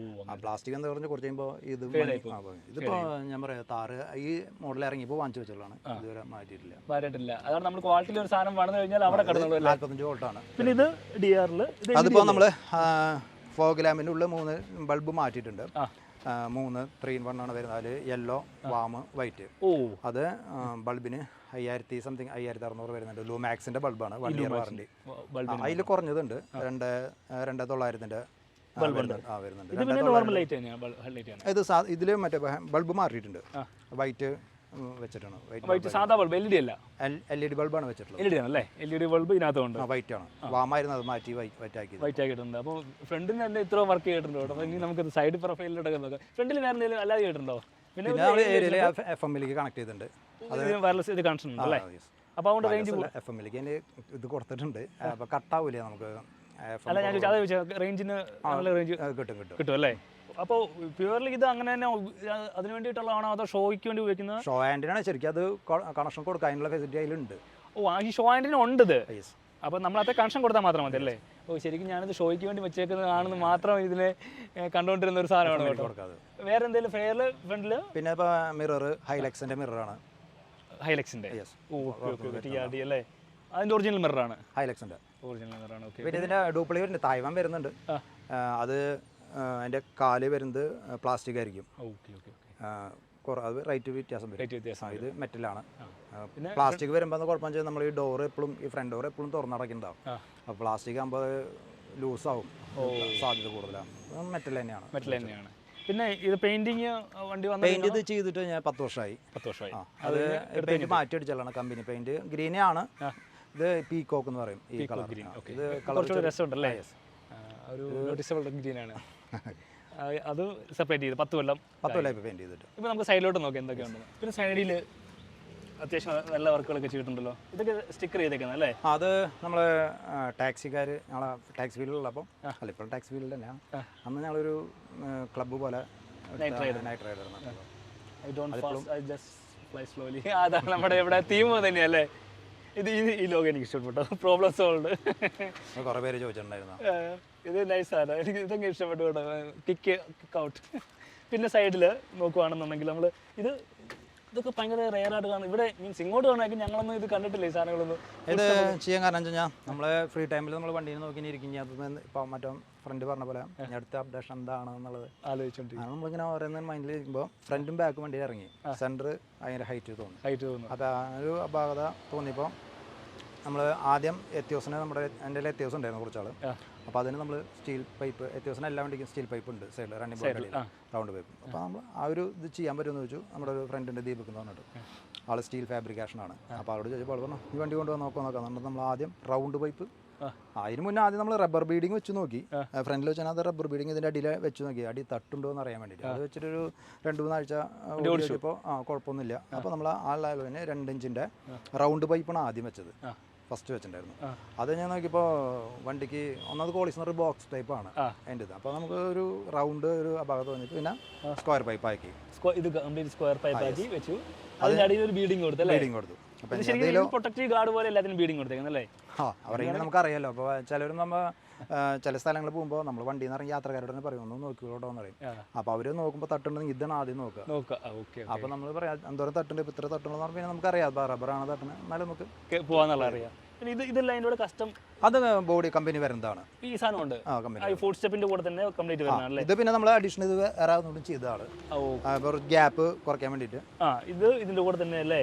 ആ പ്ലാസ്റ്റിക് എന്താ പറഞ്ഞാൽ കുറച്ച് കഴിയുമ്പോൾ ഇതിപ്പോൾ ഞാൻ പറയാം താറ് ഈ മോഡൽ ഇറങ്ങിയപ്പോൾ വാങ്ങിച്ചു വെച്ചുള്ളതാണ്. ഇതുവരെ മാറ്റിയിട്ടില്ല. അതാണ് നമ്മൾ ക്വാളിറ്റിയിൽ ഒരു സാധനം വന്നു കഴിഞ്ഞാൽ അവിടെ 45 വോൾട്ടാണ്. പിന്നെ ഇത് DRL. അതിപ്പോൾ നമ്മൾ ഫോഗ് ലാമ്പിൻ്റെ ഉള്ളിൽ 3 ബൾബ് മാറ്റിയിട്ടുണ്ട്. 3 3-in-1 ആണ് വരുന്നത്. അതിൽ യെല്ലോ, വാം, വൈറ്റ്. അത് ബൾബിന് 5000 സംതിങ് 5600 വരുന്നുണ്ട്. ലൂമാക്സിന്റെ ബൾബാണ്. 1 ഇയർ വാറണ്ടി. അതിൽ കുറഞ്ഞതുണ്ട്. 2900 വരുന്നുണ്ട്. ഇത് ഇതിൽ മറ്റേ ബൾബ് മാറിയിട്ടുണ്ട്. വൈറ്റ് വെച്ചിട്ടാണ്. സാധാ ബൾബ് LED അല്ല, LED ബൾബാണ് വെച്ചിട്ടുള്ളത്. LED ആണല്ലേ. LED ബൾബ് ഇതിനകത്തുണ്ട്. വൈറ്റ് ആണ്. വാമായിരുന്നു, അത് മാറ്റി വൈറ്റ് ആക്കിയിട്ടുണ്ട്. അപ്പോൾ ഫ്രണ്ടിന് തന്നെ ഇത്ര വർക്ക് ചെയ്തിട്ടുണ്ടോ? അപ്പോൾ ഇനി നമുക്ക് സൈഡ് പ്രൊഫൈലിലോട്ടൊക്കെ നോക്കാം. ഫ്രണ്ടിൽ വേറെ എന്തെങ്കിലും അല്ലാതെ ചെയ്തിട്ടുണ്ടോ? പിന്നെ ഏരിയയിൽ FM-ലേക്ക് കണക്ട് ചെയ്തിട്ടുണ്ട്. വയർലെസ് ഇത് കണക്ഷൻ ഉണ്ട് അല്ലേ. അപ്പോൾ അതുകൊണ്ട് റേഞ്ച് FM-ലേക്ക് ഇത് കൊടുത്തിട്ടുണ്ട്. അപ്പോൾ കട്ടാവില്ല നമുക്ക്. അല്ല, ഞാൻ ചോദിച്ചാൽ റേഞ്ചിന് നല്ല റേഞ്ച് കിട്ടും അല്ലേ. അപ്പോൾ പ്യുവർലി ഇത് അങ്ങനെ തന്നെ അതിന് വേണ്ടിയിട്ടുള്ളതാണോ അതോ ഷോയ്ക്ക് വേണ്ടി ഉപയോഗിക്കുന്നത്? ഷോ ആൻറ്റിനാണ് ശരിക്കും. അത് കണക്ഷൻ കൊടുക്കാനുള്ള ഫെസിലിറ്റി അതിലുണ്ട്. ഈ ഷോ ആൻറ്റിന ഉണ്ട് ഇത്. അപ്പോൾ നമ്മളത് കണക്ഷൻ കൊടുത്താൽ മാത്രം മതി അല്ലേ. ശരിക്കും ഞാനിത് ഷോയ്ക്ക് വേണ്ടി വെച്ചേക്കുന്നതാണെന്ന് മാത്രം ഇതിനെ കണ്ടുകൊണ്ടിരുന്ന ഒരു സാധനമാണ് കൊടുക്കാതെ. വേറെ എന്തെങ്കിലും ഫെയറിൽ ഫ്രണ്ടിൽ പിന്നെ ഇപ്പോൾ മിറർ ഹൈലക്സിൻ്റെ മിററാണ്. ഹൈലക്സിൻ്റെ അല്ലേ. അതിൻ്റെ ഒറിജിനൽ മിററാണ്. ഹൈലക്സിൻ്റെ ഒറിജിനൽ മിററാണ്. ഓക്കെ. പിന്നെ ഇതിൻ്റെ ഡ്യൂപ്ലിക്കേറ്റ് തായ്വാൻ വരുന്നുണ്ട്. അത് അതിൻ്റെ കാല് വരുന്നത് പ്ലാസ്റ്റിക് ആയിരിക്കും. അത് റേറ്റ് വ്യത്യാസം വരും. ഇത് മെറ്റലാണ്. പിന്നെ പ്ലാസ്റ്റിക് വരുമ്പോൾ കുഴപ്പം വെച്ചാൽ നമ്മൾ ഈ ഡോർ എപ്പോഴും ഈ ഫ്രണ്ട് ഡോർ എപ്പോഴും തുറന്നടക്കുന്നുണ്ടാവും. അപ്പോൾ പ്ലാസ്റ്റിക് ആകുമ്പോൾ ലൂസാവും, സാധ്യത കൂടുതലാണ്. മെറ്റൽ തന്നെയാണ്. പിന്നെ ഇത് പെയിന്റിങ് വണ്ടി പെയിന്റ് ഇത് ചെയ്തിട്ട് ഞാൻ 10 വർഷമായി. അത് പെയിന്റ് മാറ്റി അടിച്ചാലാണ്. കമ്പനി പെയിന്റ് ഗ്രീനേ ആണ്. ഇത് പീകോക്ക് എന്ന് പറയും. ഈ കളർ ഇത് കളർ രസമുണ്ടല്ലേ. ഒരു നോട്ടീസബിൾ ഗ്രീനാണ്. അത് സെപ്പറേറ്റ് ചെയ്ത് 10 കൊല്ലം പെയിന്റ് ചെയ്തിട്ട്. ഇപ്പോൾ നമുക്ക് സൈഡിലോട്ട് നോക്കാം എന്തൊക്കെയുണ്ട്. പിന്നെ സൈഡിൽ അത്യാവശ്യം നല്ല വർക്കുകളൊക്കെ ചെയ്തിട്ടുണ്ടല്ലോ. ഇതൊക്കെ സ്റ്റിക്കർ ചെയ്തേക്കുന്നത് അല്ലേ. അത് നമ്മൾ ടാക്സിക്കാർ ഞങ്ങളെ ടാക്സി ഫീൽഡിലുള്ളപ്പോൾ അല്ല ഇപ്പോൾ ടാക്സി ഫീൽഡിൽ തന്നെയാണ്. അന്ന് ഞങ്ങളൊരു ക്ലബ്ബ് പോലെ നൈറ്റ് റൈഡർ അതാണ് നമ്മുടെ ഇവിടെ തീം തന്നെയല്ലേ. ഈ ലോകം എനിക്ക് ഇഷ്ടപ്പെട്ടു. Problem solve. കുറേ പേര് ചോദിച്ചിട്ടുണ്ടായിരുന്നു. ഇത് നൈസാണ്. എനിക്ക് ഇതൊക്കെ ഇഷ്ടപ്പെട്ടു കേട്ടോ. Kick out. പിന്നെ സൈഡിൽ നോക്കുവാണെന്നുണ്ടെങ്കിൽ നമ്മൾ ഇതൊക്കെ ഭയങ്കര റെയറായിട്ട് കാണും ഇവിടെ. മീൻസ് ഇങ്ങോട്ട് കാണുമെങ്കിൽ ഞങ്ങളൊന്നും ഇത് കണ്ടിട്ടില്ല ഈ സാധനങ്ങളൊന്നും. ഇത് ചെയ്യാൻ കാരണം വെച്ച് കഴിഞ്ഞാൽ നമ്മൾ ഫ്രീ ടൈമിൽ നമ്മൾ വണ്ടിയിൽ നോക്കി ഇരിക്കും. ഇപ്പോൾ മറ്റോ ഫ്രണ്ട് പറഞ്ഞ പോലെ അടുത്ത അപ്ഡേഷൻ എന്താണ് എന്നുള്ളത് ആലോചിച്ചോണ്ടിരിക്കും. നമ്മളിങ്ങനെ ഓരോന്നും മൈൻഡിൽ ഇരിക്കുമ്പോൾ ഫ്രണ്ടും ബാക്കും വണ്ടി ഇറങ്ങി സെൻറ്റർ ഭയങ്കര ഹൈറ്റ് തോന്നും. അപ്പോൾ ആ ഒരു അപാകത തോന്നിയപ്പോൾ നമ്മൾ ആദ്യം എത്യോസിനെ എൻ്റെ എത്യോസ് ഉണ്ടായിരുന്നു കുറച്ചാൾ. അപ്പോൾ അതിന് നമ്മൾ സ്റ്റീൽ പൈപ്പ്, എത്യോസിന് എല്ലാ വണ്ടിക്കും സ്റ്റീൽ പൈപ്പ് ഉണ്ട് സൈഡിൽ, റണ്ണിംഗ് ബോർഡിൽ റൗണ്ട് പൈപ്പ്. അപ്പോൾ നമ്മൾ ആ ഒരു ഇത് ചെയ്യാൻ പറ്റുമെന്ന് ചോദിച്ചു. നമ്മുടെ ഒരു ഫ്രണ്ടിൻ്റെ ദീപക് എന്ന് പറഞ്ഞിട്ട് ആൾ സ്റ്റീൽ ഫാബ്രിക്കേഷനാണ്. അപ്പോൾ അവരോട് ചോദിച്ചപ്പോൾ ആൾ പറഞ്ഞു ഈ വണ്ടി കൊണ്ടുവന്ന് നോക്കാം. എന്നിട്ട് നമ്മൾ ആദ്യം റൗണ്ട് പൈപ്പ് അതിന് മുന്നേ ആദ്യം നമ്മൾ റബ്ബർ ബീഡിങ് വെച്ച് നോക്കി. ഫ്രണ്ടിൽ വെച്ചാൽ അത് റബ്ബർ ബീഡിങ് ഇതിൻ്റെ അടിയിൽ വെച്ച് നോക്കി, അടി തട്ടുണ്ടോ എന്ന് അറിയാൻ വേണ്ടിയിട്ട്. അത് വെച്ചിട്ടൊരു 2-3 ആഴ്ച ഓടിച്ചപ്പോൾ കുഴപ്പമൊന്നുമില്ല. അപ്പോൾ നമ്മൾ ആ ലെവലിന് 2 ഇഞ്ചിൻ്റെ റൗണ്ട് പൈപ്പാണ് ആദ്യം വെച്ചത്, ഫസ്റ്റ് വെച്ചിട്ടുണ്ടായിരുന്നു. അത് ഞാൻ നോക്കിയപ്പോൾ വണ്ടിക്ക് ഒന്നാമത് കോളിസ്നർ ബോക്സ് ടൈപ്പാണ് അതിൻ്റെ ഇത്. അപ്പോൾ നമുക്ക് ഒരു റൗണ്ട് ഒരു ഭാഗത്ത് വന്നിട്ട് പിന്നെ സ്ക്വയർ പൈപ്പ് ആക്കി, ഇത് കംപ്ലീറ്റ് സ്ക്വയർ പൈപ്പ് ആക്കി വെച്ചു. അതിനടിയിൽ ഒരു ബീഡിങ് കൊടുത്തു. ബീഡിങ് കൊടുത്തു. പ്രൊട്ടക്റ്റീവ് ഗാർഡ് പോലെ എല്ലാത്തിനും ബീഡിങ് കൊടുത്തേക്കുന്നല്ലേ? അവരെങ്ങനെ നമുക്കറിയാലോ. അപ്പോൾ ചിലരും നമ്മൾ ചില സ്ഥലങ്ങളിൽ പോകുമ്പോൾ നമ്മൾ വണ്ടിയിൽ നിന്ന് ഇറങ്ങി യാത്രക്കാരോട് തന്നെ പറയും ഒന്ന് നോക്കിക്കോട്ടോ എന്ന് പറയും. അപ്പോൾ അവർ നോക്കുമ്പോൾ തട്ടുണ്ടെങ്കിൽ ഇതാണ് ആദ്യം നോക്കുക. അപ്പോൾ നമ്മൾ പറയാം എന്തോരം തട്ടുണ്ട്, ഇപ്പോൾ ഇത്ര തട്ടുണ്ടെന്ന് പറഞ്ഞാൽ പിന്നെ നമുക്കറിയാം റബ്ബറാണ് തട്ടുന്നത്, എന്നാലും നമുക്ക് പോകാന്നുള്ള അറിയാം. പിന്നെ ഇതെല്ലാം അതിൻ്റെ കൂടെ കസ്റ്റം അത് ബോഡി കമ്പനി വരുന്നതാണ്. ഈ സാധനം ഉണ്ട് ഫുഡ് സ്റ്റെപ്പിന്റെ കൂടെ തന്നെ കംപ്ലീറ്റ് വരുന്നതാണ്. ഇത് പിന്നെ നമ്മൾ അഡീഷണൽ ഇത് വേറെ ഒന്നും ചെയ്തതാണ്, ഗ്യാപ്പ് കുറയ്ക്കാൻ വേണ്ടിയിട്ട്. ഇത് ഇതിന്റെ കൂടെ തന്നെ അല്ലേ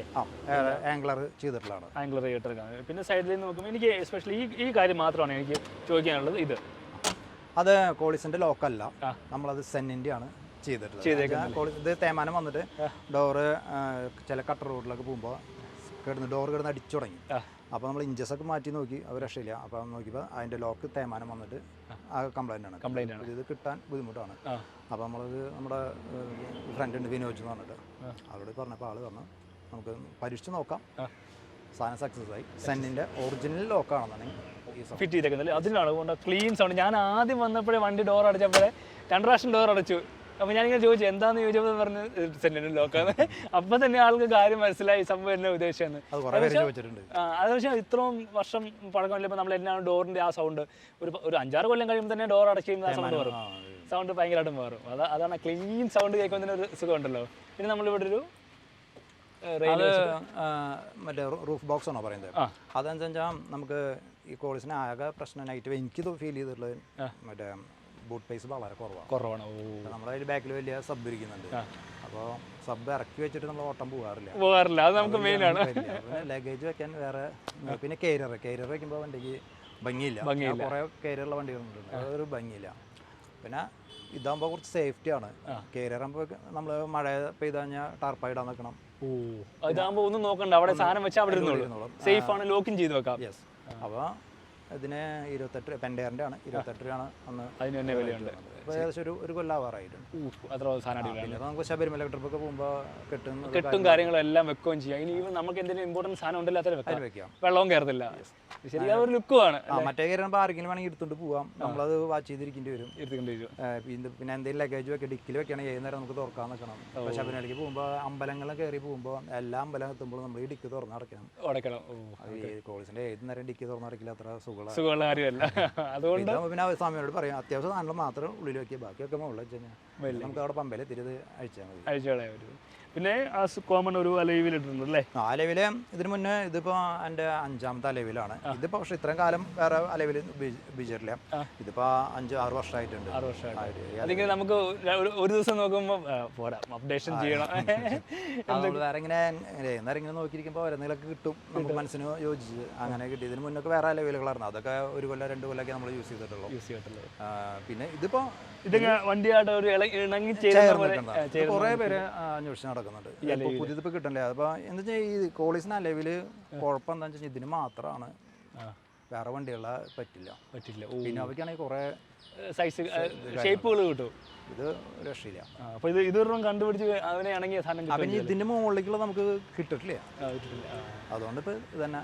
ആംഗ്ലർ ചെയ്തിട്ടുള്ളതാണ്. ആംഗ്ലർ ചെയ്തിട്ടാണ്. പിന്നെ സൈഡിൽ നിന്ന് നോക്കുമ്പോൾ എനിക്ക് എസ്പെഷ്യലി ഈ കാര്യം മാത്രമാണ് എനിക്ക് ചോദിക്കാനുള്ളത്. അത് കോളിസിന്റെ ലോക്കല്ല, നമ്മളത് സെന്നിന്റെ ആണ് ചെയ്തിട്ടുള്ളത്. ഇത് തേമാനം വന്നിട്ട് ഡോറ് ചില കട്ടർ റോഡിലൊക്കെ പോകുമ്പോൾ ഡോർ കിടന്ന് അടിച്ചു തുടങ്ങി. അപ്പോൾ നമ്മൾ ഇഞ്ചസൊക്കെ മാറ്റി നോക്കി, അവർ രക്ഷയില്ല. അപ്പോൾ നോക്കിയപ്പോൾ അതിൻ്റെ ലോക്ക് തേമാനം വന്നിട്ട് ആ കംപ്ലൈൻ്റ് ആണ്. ഇത് കിട്ടാൻ ബുദ്ധിമുട്ടാണ്. അപ്പോൾ നമ്മളത് നമ്മുടെ ഫ്രണ്ട് ഉണ്ട് വിനോജ് എന്ന് പറഞ്ഞിട്ട് അവരോട് പറഞ്ഞപ്പോൾ ആൾ പറഞ്ഞു നമുക്ക് പരീക്ഷിച്ച് നോക്കാം. സാധനം സക്സസ് ആയി. സെന്നിൻ്റെ ഒറിജിനൽ ലോക്കാണെന്നുണ്ടെങ്കിൽ ഫിറ്റ് ചെയ്തേക്കുന്നത് അതിനാണ് ക്ലീൻ സൗണ്ട്. ഞാൻ ആദ്യം വന്നപ്പോഴേ വണ്ടി ഡോർ അടച്ചപ്പോഴേ 2 പ്രാവശ്യം ഡോർ അടച്ചു. അപ്പോൾ ഞാനിങ്ങനെ ചോദിച്ചു എന്താണെന്ന് ചോദിച്ചപ്പോൾ പറഞ്ഞ് സെന്നിൻ്റെ ലോക്കാണ്. അപ്പം തന്നെ ആൾക്ക് കാര്യം മനസ്സിലായി സംഭവം എന്നെ ഉദ്ദേശിച്ചെന്ന്. അത് പക്ഷേ ഇത്രയും വർഷം പഴക്കമില്ലപ്പോൾ നമ്മൾ എല്ലാം ഡോറിൻ്റെ ആ സൗണ്ട് ഒരു 5-6 കൊല്ലം കഴിയുമ്പോൾ തന്നെ ഡോർ അടച്ചു കഴിയുമ്പോൾ ആ സൗണ്ട് മാറും. സൗണ്ട് ഭയങ്കരമായിട്ടും മാറും. അതാണ് ക്ലീൻ സൗണ്ട് കേൾക്കുന്നതിന് ഒരു സുഖമുണ്ടല്ലോ. പിന്നെ നമ്മളിവിടെ ഒരു മറ്റേ റൂഫ് ബോക്സ് ആണോ പറയുന്നത്. അതെന്ന് വെച്ചാൽ നമുക്ക് ഈ കോളിസിന് ആകെ പ്രശ്നം നെഗറ്റീവ് എനിക്ക് ഫീൽ ചെയ്തിട്ടുള്ളത് മറ്റേ ബൂട്ട് പേസ് വളരെ കുറവാണ്. നമ്മളതിൽ ബാക്കിൽ വലിയ സബ് ഇരിക്കുന്നുണ്ട്. അപ്പോൾ സബ് ഇറക്കി വെച്ചിട്ട് നമ്മൾ ഓട്ടം പോകാറില്ല. അത് നമുക്ക് മെയിൻ ആണ്. ലഗേജ് വെക്കാൻ വേറെ, പിന്നെ കേരിയർ വെക്കുമ്പോൾ വണ്ടിക്ക് ഭംഗിയില്ല. കുറേ കേരിയറുള്ള വണ്ടികളുണ്ട്, അതൊരു ഭംഗിയില്ല. പിന്നെ ഇതാകുമ്പോൾ കുറച്ച് സേഫ്റ്റിയാണ്. കേരിയർ ആകുമ്പോൾ നമ്മൾ മഴ പെയ്ത് കഴിഞ്ഞാൽ ടാർപ്പായിടാൻ നിൽക്കണം. ഇതാകുമ്പോൾ ഒന്നും നോക്കണ്ട, അവിടെ സാധനം വെച്ചാൽ അവിടെ ഇരുന്നോളും. സേഫ് ആണ്, ലോക്കും ചെയ്ത് വെക്കാം. യെസ്. അപ്പോൾ ഇതിന് 28 പെൻഡേറിൻ്റെ ആണ്, 28 രൂപയാണ് അന്ന്. അതിന് തന്നെ വിലയുണ്ട്. ഏകദേശം ഒരു കൊല്ലാവാറായിട്ടുണ്ട്. അത്ര സാധനം പിന്നെ നമുക്ക് ശബരിമല ട്രിപ്പൊക്കെ പോകുമ്പോൾ കെട്ടും കാര്യങ്ങളും എല്ലാം വെക്കുകയും ചെയ്യാം. ഇനി നമുക്ക് എന്തെങ്കിലും ഇമ്പോർട്ടൻറ്റ് സാധനം ഉണ്ടല്ലോ അത്ര വെക്കാം. വെള്ളവും കയറത്തില്ല. ശരിയാ ഒരു ലുക്കുമാണ്. മറ്റേ കയറുമ്പോൾ ആരെങ്കിലും വേണമെങ്കിൽ എടുത്തുകൊണ്ട് പോവാം, നമ്മളത് വാച്ച് ചെയ്തിരിക്കേണ്ടി വരും. പിന്നെ എന്തെങ്കിലും ലഗേജ് വെക്കുക, ഡിക്കിൽ വെക്കണമെങ്കിൽ ഏത് നേരം നമുക്ക് തുറക്കാൻ നിൽക്കണം. ശബരിമലയ്ക്ക് പോകുമ്പോൾ അമ്പലങ്ങളിൽ കയറി പോകുമ്പോൾ എല്ലാ അമ്പലം എത്തുമ്പോൾ നമ്മൾ ഈ ഡിക്ക് തുറന്നടക്കണം. കോളേജിന്റെ ഏത് നേരം ഡിക്ക് തുറന്നടക്കില്ല, അത്ര സുഖമുള്ള കാര്യമല്ല. അതുകൊണ്ട് പിന്നെ സ്വാമിയോട് പറയാം അത്യാവശ്യം സാധനങ്ങൾ മാത്രം ഉള്ളിൽ വെക്കുക, ബാക്കിയൊക്കെ മുകളിൽ വെച്ച് കഴിഞ്ഞാൽ നമുക്ക് അവിടെ പമ്പയിൽ തിരിത് അഴിച്ചാൽ മതി. പിന്നെ കോമൺ ഒരു അലൈവിൽ ഇട്ടിട്ടുണ്ടല്ലേ? അലവില് ഇതിന് മുന്നേ ഇതിപ്പോൾ എൻ്റെ 5ാമത്തെ അലവിലാണ്. ഇതിപ്പോൾ പക്ഷേ ഇത്രയും കാലം വേറെ അലവിൽ ഉപയോഗിച്ചിട്ടില്ല. ഇതിപ്പോൾ 5-6 വർഷമായിട്ടുണ്ട്. 6 വർഷമായിട്ട്. അല്ലെങ്കിൽ നമുക്ക് ഒരു ദിവസം നോക്കുമ്പോൾ പോരാ, അപ്ഡേഷൻ ചെയ്യണം. വേറെ ഇങ്ങനെ നേരം ഇങ്ങനെ നോക്കിയിരിക്കുമ്പോൾ ഓരോന്നിലൊക്കെ കിട്ടും നമുക്ക് മനസ്സിന് യോജിച്ച്. അങ്ങനെ കിട്ടി. ഇതിന് മുന്നൊക്കെ വേറെ അലവിലുകളായിരുന്നു, അതൊക്കെ 1 കൊല്ലം 2 കൊല്ലമൊക്കെ നമ്മൾ യൂസ് ചെയ്തിട്ടുള്ളൂ. പിന്നെ ഇതിപ്പോൾ ഇതൊക്കെ വണ്ടിയായിട്ട് ഒരു ഇണങ്ങി കുറേ പേര് അന്വേഷിച്ച് നടക്കുന്നുണ്ട്. പുതിയതിപ്പോൾ കിട്ടണില്ലേ. അപ്പോൾ എന്താ വെച്ചാൽ ഈ കോളീസിന് അലവില് കുഴപ്പം എന്താണെന്ന് വെച്ചാൽ ഇതിന് മാത്രമാണ്, വേറെ വണ്ടികളെ പറ്റില്ല. പിന്നെ അവയ്ക്കാണെങ്കിൽ കുറേ സൈസ് ഷേപ്പുകൾ കിട്ടും. ഇത് രക്ഷയില്ല. അപ്പോൾ ഇതൊരെണ്ണം കണ്ടുപിടിച്ച് അതിനെ ഇണങ്ങിയ സാധനം. പിന്നെ ഇതിൻ്റെ മുകളിലേക്കുള്ള നമുക്ക് കിട്ടിട്ടില്ല. അതുകൊണ്ട് ഇപ്പോൾ ഇത് തന്നെ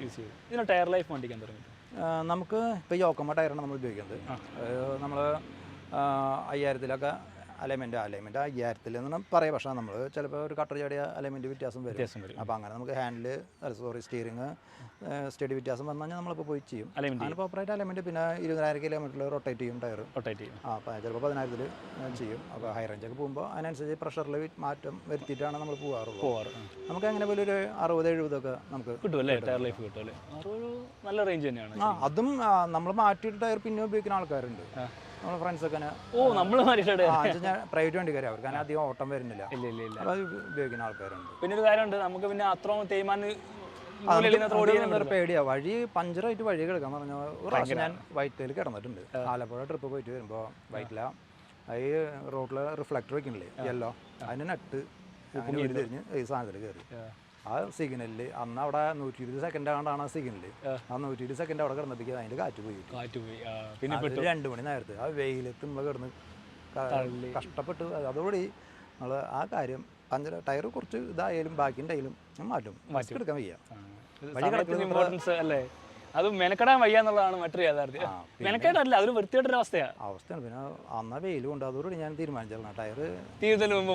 യൂസ് ചെയ്യും. ഇതിന് ടയർ ലൈഫ് വണ്ടിക്കാൻ തുടങ്ങി. നമുക്ക് ഇപ്പോൾ യോക്കമ്മ ടയറാണ് നമ്മൾ ഉപയോഗിക്കുന്നത്. നമ്മൾ 5000-ലൊക്കെ അലൈൻമെൻറ്റ് 5000-ൽ എന്ന് പറയാം. പക്ഷേ നമ്മൾ ചിലപ്പോൾ ഒരു കട്ടർ ചാടിയ അലൈൻമെൻറ്റ് വ്യത്യാസം വരും. അപ്പോൾ അങ്ങനെ നമുക്ക് സ്റ്റിയറിങ് സ്റ്റഡി വ്യത്യാസം വന്നു കഴിഞ്ഞാൽ നമ്മളിപ്പോൾ പോയി ചെയ്യും. അങ്ങനെ പ്രോപ്പറായിട്ട് അലൈൻമെൻറ്റ്. പിന്നെ 20,000 കിലോമീറ്ററിൽ റൊട്ടേറ്റ് ചെയ്യും ടയർ. അപ്പോൾ ചിലപ്പോൾ 10,000-ൽ ചെയ്യും. അപ്പോൾ ഹൈ റേഞ്ചൊക്കെ പോകുമ്പോൾ അതിനനുസരിച്ച് പ്രഷറിൽ മാറ്റം വരുത്തിയിട്ടാണ് നമ്മൾ പോകാറ്. നമുക്ക് അങ്ങനെ പോലെ ഒരു 60-70 നമുക്ക് കിട്ടുമല്ലേ? Tyre life കിട്ടുമല്ലേ? നല്ല റേഞ്ച് തന്നെയാണ്. അതും നമ്മൾ മാറ്റിയിട്ട് ടയർ പിന്നെ ഉപയോഗിക്കുന്ന ആൾക്കാരുണ്ട്. നമ്മുടെ ഫ്രണ്ട്സൊക്കെ പ്രൈവറ്റ് വണ്ടിക്കാർ, അവർക്ക് അങ്ങനെ അധികം ഓട്ടം വരുന്നില്ല. അപ്പോൾ അത് ഉപയോഗിക്കുന്ന ആലപ്പുഴയുണ്ട്. പിന്നെ ഒരു കാര്യമുണ്ട്, നമുക്ക് പിന്നെ അത്രയും തേയ്മാൻ പേടിയാ. വഴി പഞ്ചറായിട്ട് വഴി കിടക്കാൻ പറഞ്ഞ ഒരു പ്രാവശ്യം ഞാൻ വൈറ്റിൽ കിടന്നിട്ടുണ്ട്. ആലപ്പുഴ ട്രിപ്പ് പോയിട്ട് വരുമ്പോൾ വൈറ്റില ഈ റോഡിൽ റിഫ്ലക്ടർ വെക്കണില്ലേ യെല്ലോ, അതിന് നട്ട് തിരിഞ്ഞ് ഈ സാധനത്തിൽ കയറി. ആ സിഗ്നലിൽ അന്ന് അവിടെ 120 സെക്കൻഡ് ആണ്ടാണ് ആ സിഗ്നല്. ആ 120 സെക്കൻഡ് അവിടെ കിടന്നപ്പോഴേക്കും അതിൻ്റെ കാറ്റ് പോയി. പിന്നെ 2 മണി നേരത്ത് ആ വെയിലത്ത് നമ്മൾ കിടന്ന് കഷ്ടപ്പെട്ട് അതോടുകൂടി നമ്മൾ ആ കാര്യം ടയർ കുറച്ച് ഇതായാലും ബാക്കി ഉണ്ടായാലും മാറ്റും, എടുക്കാൻ വയ്യ. ഇമ്പോർട്ടൻസ് അല്ലേ, അത് മെനക്കെടാൻ വയ്യ എന്നുള്ളതാണ് മറ്റൊരു യാഥാർത്ഥ്യം. മെനക്കെട്ടല്ല, അതൊരു വൃത്തിയായിട്ടൊരു അവസ്ഥയാണ്. പിന്നെ അന്ന വെയിൽ കൊണ്ട് അതോടുകൂടി ഞാൻ തീരുമാനിച്ചാൽ ടയർ തീരുന്നതിന് മുമ്പ്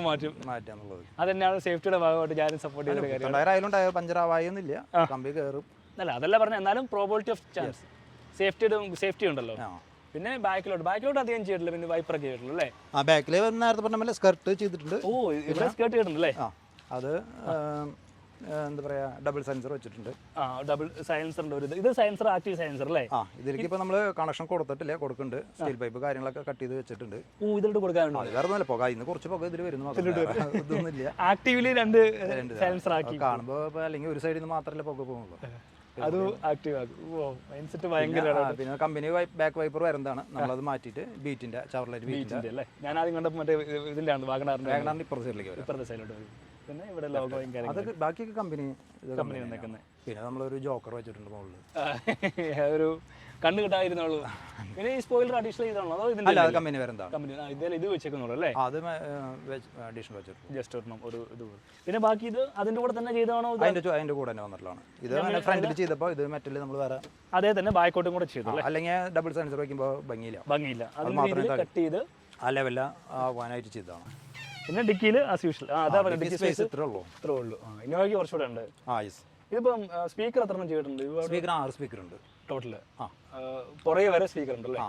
മാറ്റാന്നുള്ളത്. അത് തന്നെയാണ് സേഫ്റ്റിയുടെ ഭാഗമായിട്ട് ഞാനും സപ്പോർട്ട് ചെയ്യുന്ന കാര്യം. ടയർ ആയാലും ടയർ പഞ്ചർ ആവായൊന്നുമില്ല, കമ്പി കയറും. അല്ല അതല്ല പറഞ്ഞത്, എന്നാലും പ്രോബിലിറ്റി ഓഫ് ചാൻസ് സേഫ്റ്റി ഉണ്ടല്ലോ. പിന്നെ ബാക്കിലോട്ട് അധികം ചെയ്തിട്ടില്ല, പിന്നെ വൈപ്പറൊക്കെ ചെയ്തിട്ടുള്ളൂ അല്ലേ? ആ ബാക്കിൽ നേരത്തെ പറഞ്ഞ സ്കർട്ട് ചെയ്തിട്ടുണ്ട്. ഓ ഇവിടെ സ്കേർട്ട് ചെയ്തിട്ടുണ്ടല്ലേ? അത് എന്താ പറയാ, ഡബിൾ സൈലൻസർ വെച്ചിട്ടുണ്ട്. ഡബിൾ സൈലൻസർ ഉണ്ട്. ഇത് സൈലൻസർ, ആക്റ്റീവ് സൈലൻസർ അല്ലേ? ഇതിലേക്ക് ഇപ്പൊ നമ്മള് കണക്ഷൻ കൊടുത്തിട്ടില്ല, കൊടുക്കുന്നുണ്ട്. സ്റ്റീൽ പൈപ്പ് കാര്യങ്ങളൊക്കെ കട്ട് ചെയ്ത് വെച്ചിട്ടുണ്ട്. ഇതിലോട്ട് കൊടുക്കാനുണ്ട്. വേറെ ഒന്നുമില്ല, പുക ഇന്ന് കുറച്ച് പുക ഇതിൽ വരുന്നു, ഇതൊന്നുമില്ല. ആക്റ്റീവില് 2 സൈലൻസർ ആക്കി കാണുമ്പോ അല്ലെങ്കിൽ ഒരു സൈഡിൽ നിന്ന് മാത്രമല്ലേ പുക പോകുന്നുള്ളൂ. അത് ആക്റ്റീവ് ആക്കും. പിന്നെ കമ്പനി ബാക്ക് വൈപ്പർ വരുന്നതാണ്, നമ്മളത് മാറ്റിയിട്ട് ബീറ്റിന്റെ ചവർലൈറ്റ് ബീറ്റിന്റെ അല്ലേ? ഞാൻ ആദ്യം കണ്ടപ്പോൾ മറ്റേ ഇതിന്റെ വാഗണാറിന്റെ ഇപ്പുറത്തെ സൈഡിലോട്ട് വരും. പിന്നെ ഇവിടെ ലോഗോയും അതൊക്കെ ബാക്കിയൊക്കെ കമ്പനി വന്നേക്കുന്നത്. പിന്നെ നമ്മളൊരു ജോക്കർ വെച്ചിട്ടുണ്ട് മുകളിൽ, ഒരു കണ്ണു കിട്ടാതിരുന്നുള്ളൂ. പിന്നെ ഈ സ്പോയിലർ അഡീഷണൽ ചെയ്താണോ അതോ ഇതിന്റെ കമ്പനി വരുന്നതാണ്? കമ്പനി ഇത് വെച്ചേക്കുന്നുള്ളൂ അല്ലേ? അത് അഡീഷണൽ വെച്ചിട്ടുണ്ട്, ജസ്റ്റ് ഒരെണ്ണം ഒരു ഇത്. പിന്നെ ബാക്കി ഇത് അതിന്റെ കൂടെ തന്നെ ചെയ്താണോ? അതിന്റെ കൂടെ തന്നെ വന്നിട്ടുള്ളതാണ്. ഇത് ഫ്രണ്ടിൽ ചെയ്തപ്പോൾ ഇത് മെറ്റൽ നമ്മൾ വേറെ അതേ തന്നെ ബാക്കോട്ടും കൂടെ ചെയ്തു. അല്ലെങ്കിൽ ഡബിൾ സെൻസർ വയ്ക്കുമ്പോൾ ഭംഗിയില്ല, അത് മാത്രമേ കട്ട് ചെയ്ത് ആ ലെവലിൽ ആവാനായിട്ട് ചെയ്തതാണ്. പിന്നെ ഡിക്കിയിൽ ആസ് യൂഷ്വൽ അതാ ഡിക്കി സ്പേസ് ഇത്രേ ഉള്ളൂ. ഇന്നോവയ്ക്ക് കുറച്ചുകൂടെ ഉണ്ട്. ഇതിപ്പം സ്പീക്കർ എത്ര എണ്ണം ചെയ്തിട്ടുണ്ട്? സ്പീക്കർ 6 സ്പീക്കർ ഉണ്ട് ടോട്ടല്. പുറകെ വരെ സ്പീക്കർ ഉണ്ട് അല്ലേ?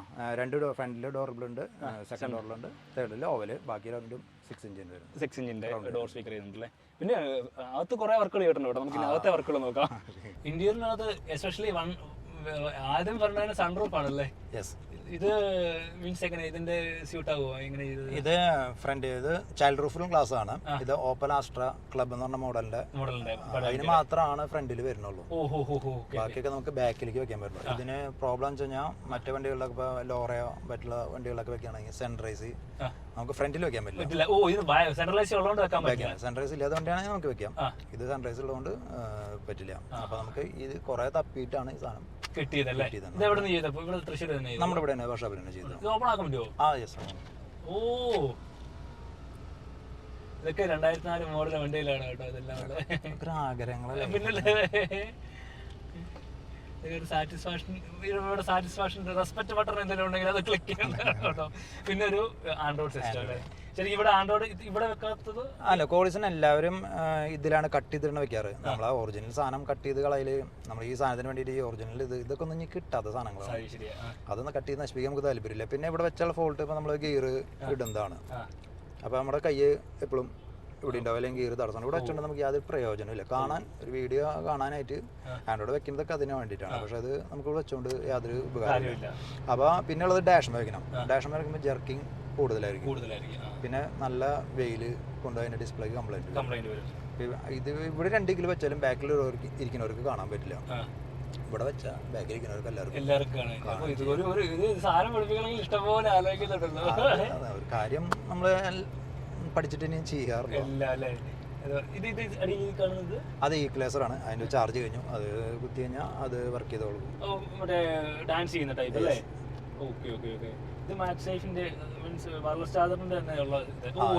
2 ഫ്രണ്ടിൽ ഡോറബിളുണ്ട്, സെക്കൻഡ് ഡോറിലുണ്ട്, തേർഡിൽ ഓവല്, ബാക്കി 2 6 ഇഞ്ചിന്റെ വരും. 6 ഇഞ്ചിന്റെ ഡോർ സ്പീക്കർ ചെയ്യുന്നുണ്ടല്ലേ? പിന്നെ അകത്ത് കുറെ വർക്കുകൾ ചെയ്തിട്ടുണ്ട് കേട്ടോ. നമുക്ക് അകത്തെ വർക്കുകൾ നോക്കാം. ഇന്റീരിയറിനകത്ത് എസ്പെഷ്യലി ആദ്യം പറഞ്ഞ സൺറൂഫ് ആണല്ലേ? ഇത് മീൻസ് എങ്ങനെ ഇതിന്റെ സ്യൂട്ട് ആകുമോ? എങ്ങനെ ഇത് ഫ്രണ്ട് ഇത് ചൈൽഡ് റൂഫിലും ഗ്ലാസ് ആണ്. ഇത് ഓപ്പൺ ആസ്ട്ര ക്ലബ് എന്ന് പറഞ്ഞ മോഡലിന്റെ അതിന് മാത്രമാണ് ഫ്രണ്ടിൽ വരുന്നുള്ളൂ. ബാക്കിയൊക്കെ നമുക്ക് ബാക്കിലേക്ക് വെക്കാൻ പറ്റുള്ളൂ. ഇതിന് പ്രോബ്ലം വെച്ച് കഴിഞ്ഞാൽ മറ്റേ വണ്ടികളിലൊക്കെ ഇപ്പോൾ ലോറയോ മറ്റുള്ള വണ്ടികളൊക്കെ വെക്കുകയാണെങ്കിൽ സൺറൈസ് നമുക്ക് ഫ്രണ്ടിൽ വെക്കാൻ പറ്റില്ല. സൺറൈസ് ഇല്ലാത്ത വണ്ടിയാണെങ്കിൽ നമുക്ക് വെക്കാം. ഇത് സൺറൈസ് ഉള്ളതുകൊണ്ട് പറ്റില്ല. അപ്പൊ നമുക്ക് ഇത് കുറെ തപ്പിയിട്ടാണ് ഈ സാധനം നമ്മുടെ ഇവിടെ തന്നെ വർഷോപ്പിൽ തന്നെ ചെയ്തത്. ഓ ഇതൊക്കെ 2004 മോഡൽ വണ്ടിയിലാണ് കേട്ടോ. ഇതെല്ലാം ആഗ്രഹങ്ങളല്ലേ. സാറ്റിസ്ഫാക്ഷൻ റെസ്പെക്ട് ബട്ടൺ എന്തെങ്കിലും ഉണ്ടെങ്കിൽ അത് ക്ലിക്ക് ചെയ്യണം കേട്ടോ. പിന്നെ ഒരു ആൻഡ്രോയിഡ് സിസ്റ്റം അല്ലേ? ശരി, ഇവിടെ ആൻഡ്രോയിഡ് ഇവിടെ വെക്കാത്തത് അല്ല. കോളിസിന് എല്ലാവരും ഇതിലാണ് കട്ട് ചെയ്തിട്ട് വെക്കാറ്. നമ്മൾ ആ ഒറിജിനൽ സാധനം കട്ട് ചെയ്ത് കളയില് നമ്മൾ ഈ സാധനത്തിന് വേണ്ടിയിട്ട് ഈ ഒറിജിനൽ ഇതൊക്കെ ഒന്നും ഇനി കിട്ടാത്ത സാധനങ്ങളാണ്. അതൊന്നും കട്ട് ചെയ്ത് നശിപ്പിക്കാൻ നമുക്ക് താല്പര്യമില്ല. പിന്നെ ഇവിടെ വെച്ചുള്ള ഫോൾട്ട് ഇപ്പൊ നമ്മൾ ഗിയർ ഇടുന്നതാണ്. അപ്പൊ നമ്മുടെ കൈ എപ്പോഴും ഇവിടെ ഉണ്ടാവും, അല്ലെങ്കിൽ ഗിയർ തടസ്സം. ഇവിടെ വെച്ചിട്ട് നമുക്ക് യാതൊരു പ്രയോജനമില്ല. കാണാൻ ഒരു വീഡിയോ കാണാനായിട്ട് ആൻഡ്രോയിഡ് വെക്കുന്നതൊക്കെ അതിന് വേണ്ടിയിട്ടാണ്. പക്ഷെ അത് നമുക്ക് വെച്ചുകൊണ്ട് യാതൊരു ഉപകാരമില്ല. അപ്പോൾ പിന്നെ ഉള്ളത് ഡാഷ്മ വെക്കണം. ഡാഷ്മ വെക്കുമ്പോൾ ജർക്കിങ് കൂടുതലായിരിക്കും. പിന്നെ നല്ല വെയിൽ കൊണ്ട് അതിന്റെ ഡിസ്പ്ലേക്ക് കംപ്ലൈന്റ് വരും. ഇത് ഇവിടെ 2 കിലോ വെച്ചാലും ബാക്കിൽ ഇരിക്കുന്നവർക്ക് കാണാൻ പറ്റില്ല. ഇവിടെ വെച്ചാൽ ബാക്കിൽ ഇരിക്കുന്നവർക്ക് ഒരു കാര്യം നമ്മൾ പഠിച്ചിട്ട് ഇനി ചെയ്യാറില്ല. അത് ഈക്വലൈസർ ആണ്. അതിന്റെ ചാർജ് കഴിഞ്ഞു. അത് കുത്തി കഴിഞ്ഞാൽ അത് വർക്ക് ചെയ്തോളും. ഡാൻസ് ചെയ്യുന്ന ടൈപ്പ് അല്ലേ? Okay okay okay. ഇത് മാക്സ് സേഫിന്റെ മീൻസ് വയർലെസ് ചാർജറിന്റെ തന്നെ ഉള്ള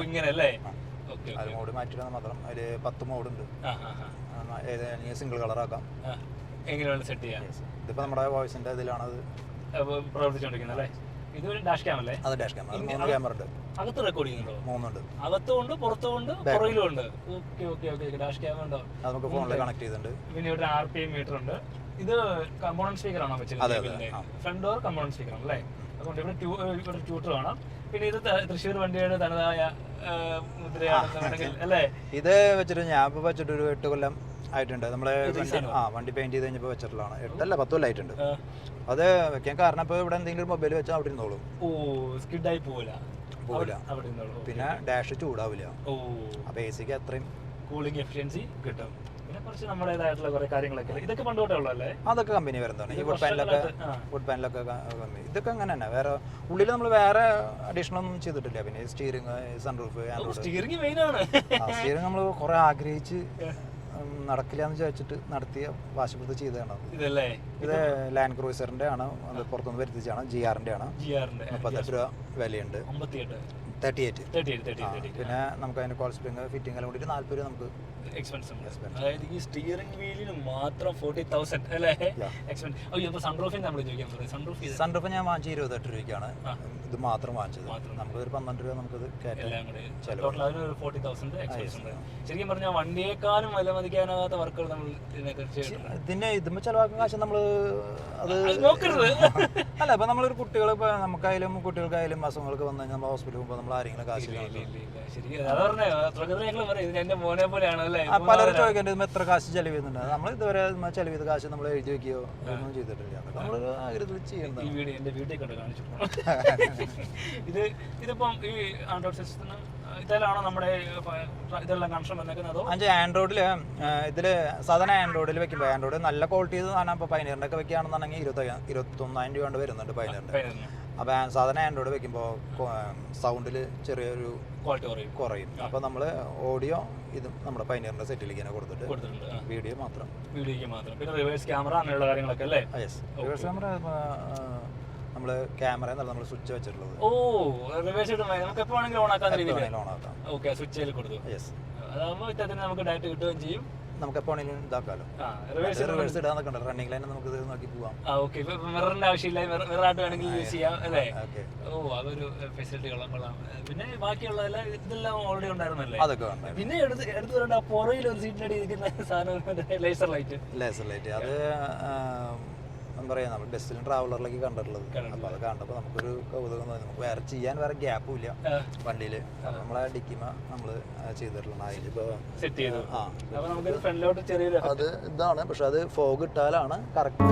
ഇങ്ങനെ അല്ലേ? അത് മോഡ് മാറ്റിയിടാൻ മാത്രം. അതിൽ 10 മോഡ് ഉണ്ട്. ഏതാണെങ്കിൽ സിംഗിൾ കളർ ആക്കാം. എങ്ങനെയാണ് സെറ്റ് ചെയ്യാം? ഇതിപ്പോ നമ്മുടെ വോയിസിന്റെ ഇതിലാണ് അത് പ്രവർത്തിച്ചുകൊണ്ടിരിക്കുന്നത് അല്ലേ? ഇത് ഡാഷ് ക്യാം അല്ലേ? അത് ഡാഷ് ക്യാം. 3 ക്യാമറ ഉണ്ട്. അകത്ത് റെക്കോർഡ് ചെയ്യുന്നുണ്ടോ? 3 ഉണ്ട്. അകത്തുണ്ട്, പുറത്തുണ്ട്, പുറകിലും ഉണ്ട്. Okay okay okay. Dash cam ഉണ്ടോ? അത് നമുക്ക് ഫോണിൽ കണക്ട് ചെയ്തിട്ടുണ്ട്. പിന്നെ ഇവിടെ RPM മീറ്റർ ഉണ്ട്. ഇത് കമ്പോണന്റ് സ്പീക്കർ ആണോ വെച്ചിരിക്കുന്നത്? ഫ്രണ്ട് ഡോർ കമ്പോണന്റ് സ്പീക്കർ ആണല്ലേ? അതുകൊണ്ട് ഇവിടെ ട്യൂട്ടർ കാണാം. പിന്നെ ഇത് തൃശ്ശൂർ വണ്ടിയുടെ തനതായ മുദ്രയാണെന്ന് അല്ലേ? ഇത് വെച്ചിട്ട് ഞാൻ ഇപ്പൊ വെച്ചിട്ട് ഒരു 8 കൊല്ലം ആയിട്ടുണ്ട്. നമ്മള് വണ്ടി പെയിന്റ് ചെയ്ത് കഴിഞ്ഞപ്പോൾ വെച്ചിട്ടുള്ളതാണ്. 8 അല്ല 10 കൊല്ലം ആയിട്ടുണ്ട്. അത് വെക്കാൻ കാരണം ഇപ്പൊ ഇവിടെ എന്തെങ്കിലും മൊബൈൽ വെച്ചാൽ അവിടെ ഇരുന്നോളും. സ്കിഡായി പോവില്ല. പിന്നെ ഡാഷ് ചൂടാവില്ല. അപ്പൊ എസിക്ക് അത്രയും കൂളിംഗ് എഫിഷ്യൻസി കിട്ടും. പിന്നെ കുറച്ച് നമ്മുടേതായിട്ടുള്ള കുറെ കാര്യങ്ങളൊക്കെ ഇതൊക്കെ പണ്ടോട്ടേ ഉള്ളതല്ലേ? അതൊക്കെ കമ്പനി വരുന്നതാണ്. ഈ വുഡ് പാനലൊക്കെ കമ്പനി. ഇതൊക്കെ അങ്ങനെ തന്നെ. വേറെ ഉള്ളിൽ നമ്മൾ വേറെ അഡീഷണൽ ഒന്നും ചെയ്തിട്ടില്ല. പിന്നെ സ്റ്റിയറിംഗ്, സൺറൂഫ്, സ്റ്റിയറിംഗ് മെയിൻ ആണ്. സ്റ്റിയറിംഗ് നമ്മൾ കുറെ ആഗ്രഹിച്ച് നടക്കില്ല എന്ന് ചോദിച്ചിട്ട് നടത്തിയ വാശിപ്പുറത്ത് ചെയ്തതാണ്. ഇതല്ലേ ഇത് ലാൻഡ് ക്രൂസറിൻ്റെ ആണ്, അത് പുറത്തുനിന്ന് വരുത്തിച്ചാണ്. GR-ൻ്റെ ആണ്. 38 രൂപ വിലയുണ്ട്. 38. പിന്നെ നമുക്ക് അതിൻ്റെ കോൾ സ്പ്രിങ് ഫിറ്റിംഗ് എല്ലാം കൂടിയിട്ട് 40 രൂപ നമുക്ക് എക്സ്പെൻസ്. അതായത് ഈ സ്റ്റിയറിംഗ് വീലിന് മാത്രം 40,000 അല്ലേ എക്സ്പെൻസ്. അയ്യോ, സൺറൂഫിന് നമ്മൾ ചോദിക്കാൻ സൺറൂഫ് ഞാൻ വാങ്ങിച്ച 28 രൂപയ്ക്കാണ് ഇത് മാത്രം വാങ്ങിച്ചത്. നമുക്കൊരു 12 രൂപ നമുക്കത് ടോട്ടൽ അതിനൊരു 40,000 എക്സ്പെൻസ് ഉണ്ട്. ശരിക്കും പറഞ്ഞാൽ വണ്ടിയേക്കാളും വില മതിക്കാനാകാത്ത വർക്കുകൾ നമ്മൾ ഇതിനെ ഇതുമ്പോൾ ചിലവാക്കുന്ന കാശ് നമ്മൾ അത് നോക്കരുത്. അല്ല, ഇപ്പം നമ്മളൊരു കുട്ടികൾ, ഇപ്പോൾ നമുക്കായാലും കുട്ടികൾക്കായാലും അസുഖങ്ങൾക്ക് വന്നു കഴിഞ്ഞാൽ നമ്മൾ ഹോസ്പിറ്റലിൽ പോകുമ്പോൾ നമ്മൾ ആരെങ്കിലും കാശ് പലരും ചോദിക്കേണ്ടത് എത്ര കാശ് ചെലവ് ചെയ്യുന്നുണ്ട്. നമ്മൾ ഇതുവരെ ചെലവ് ചെയ്ത കാശ് നമ്മൾ എഴുതി വെക്കുകയോ ഒന്നും ചെയ്തിട്ടില്ല. നമ്മൾ ആഗ്രഹത്തിൽ ചെയ്യുന്നത്. ഇതിപ്പം ഈ ആൻഡ്രോയിഡ് സിസ്റ്റത്തിന് ഇതിലാണോ നമ്മുടെ ഇതെല്ലാം കണക്ഷൻ വന്നേക്കുന്നത്? ആൻഡ്രോയിഡിൽ ഇതിൽ സാധാരണ ആൻഡ്രോയിഡിൽ വെക്കുമ്പോൾ ആൻഡ്രോയിഡ് നല്ല ക്വാളിറ്റി സാധനം ഇപ്പോൾ പൈനീറിൻ്റെ ഒക്കെ വെക്കുകയാണെന്നുണ്ടെങ്കിൽ 21,000 രൂപ കൊണ്ട് വരുന്നുണ്ട് പൈനീറിൻ്റെ. അപ്പോൾ സാധാരണ ആൻഡ്രോയിഡ് വെക്കുമ്പോൾ സൗണ്ടിൽ ചെറിയൊരു ക്വാളിറ്റി കുറയും. അപ്പോൾ നമ്മൾ ഓഡിയോ ഇത് നമ്മുടെ പൈനീറിൻ്റെ സെറ്റിലേക്ക് തന്നെ കൊടുത്തിട്ടുണ്ട്. വീഡിയോയ്ക്ക് മാത്രം. പിന്നെ റിവേഴ്സ് ക്യാമറ അങ്ങനെയുള്ള കാര്യങ്ങളൊക്കെ അല്ലേ? യെസ്, റിവേഴ്സ് ക്യാമറ നമ്മൾ ക്യാമറ എന്നല്ല നമ്മൾ സ്വിച്ച് വെച്ചിട്ടുള്ളത്. ഓ, റിവേഴ്സ് നമുക്ക് എപ്പോൾ വേണമെങ്കിലും ഓൺ ആക്കാൻ ഓണാക്കാം. ഓക്കെ, സ്വിച്ചിൽ കൊടുത്തു. യെസ്, അതാകുമ്പോൾ ഇത്തരത്തിൽ നമുക്ക് ഡയറക്റ്റ് കിട്ടുകയും ചെയ്യും. നമുക്ക് എപ്പോൾ വേണമെങ്കിലും ഇതാക്കാമല്ലോ. റിവേഴ്സ് ഇടാൻ നിൽക്കണ്ട, റണ്ണിംഗ് ലൈൻ നമുക്ക് ഇത് നോക്കി പോവാം. ഓക്കെ, മിററിന്റെ ആവശ്യമില്ല, മിററായിട്ട് വേണമെങ്കിൽ യൂസ് ചെയ്യാം അല്ലേ? ഓ, അതൊരു ഫെസിലിറ്റി കൊള്ളാം. പിന്നെ ബാക്കിയുള്ള ഇതെല്ലാം ഓൾറെഡി ഉണ്ടായിരുന്നല്ലേ? അതൊക്കെ പിന്നെ എടുത്തു വരേണ്ട പുറയിൽ ഒരു സീറ്റിനടി ഇരിക്കുന്ന സാധനം ലേസർ ലൈറ്റ്. അത് എന്താ പറയുക, നമ്മൾ ബസ്സിലും ട്രാവലറിലേക്ക് കണ്ടിട്ടുള്ളത്. അപ്പോൾ അത് കണ്ടപ്പോൾ നമുക്കൊരു കൗതുകം തോന്നി. നമുക്ക് വേറെ ഗ്യാപ്പും ഇല്ല വണ്ടിയിൽ. നമ്മളെ ഡിക്കിമ നമ്മൾ ചെയ്തിട്ടുള്ള അതിലിപ്പോൾ സെറ്റ് ചെയ്തു. ഫ്രണ്ടിലോട്ട് ചെറിയൊരു അത് ഇതാണ്, പക്ഷെ അത് ഫോഗ് ഇട്ടാലാണ് കറക്റ്റ്.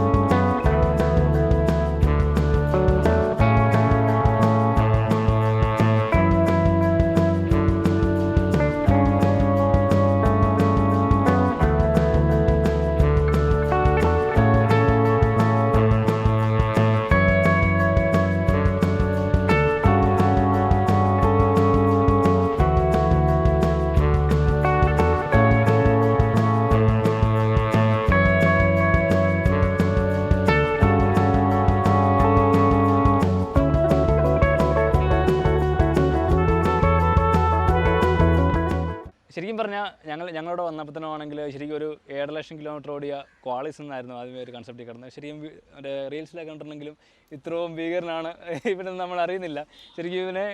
ശരിക്കും പറഞ്ഞാൽ ഞങ്ങളോട് വന്നപ്പോഴത്തേനാണെങ്കിൽ ശരിക്കും ഒരു 7,00,000 കിലോമീറ്റർ ഓടിയ ക്വാളിസ് എന്നായിരുന്നു ആദ്യമേ ഒരു കൺസെപ്റ്റ് കിടന്നത്. ശരിക്കും മറ്റേ റീൽസിലൊക്കെ കണ്ടിട്ടുണ്ടെങ്കിലും ഇത്രയും ഭീകരനാണ് ഇവിടെ നമ്മൾ അറിയുന്നില്ല. ശരിക്കും ഇവനെ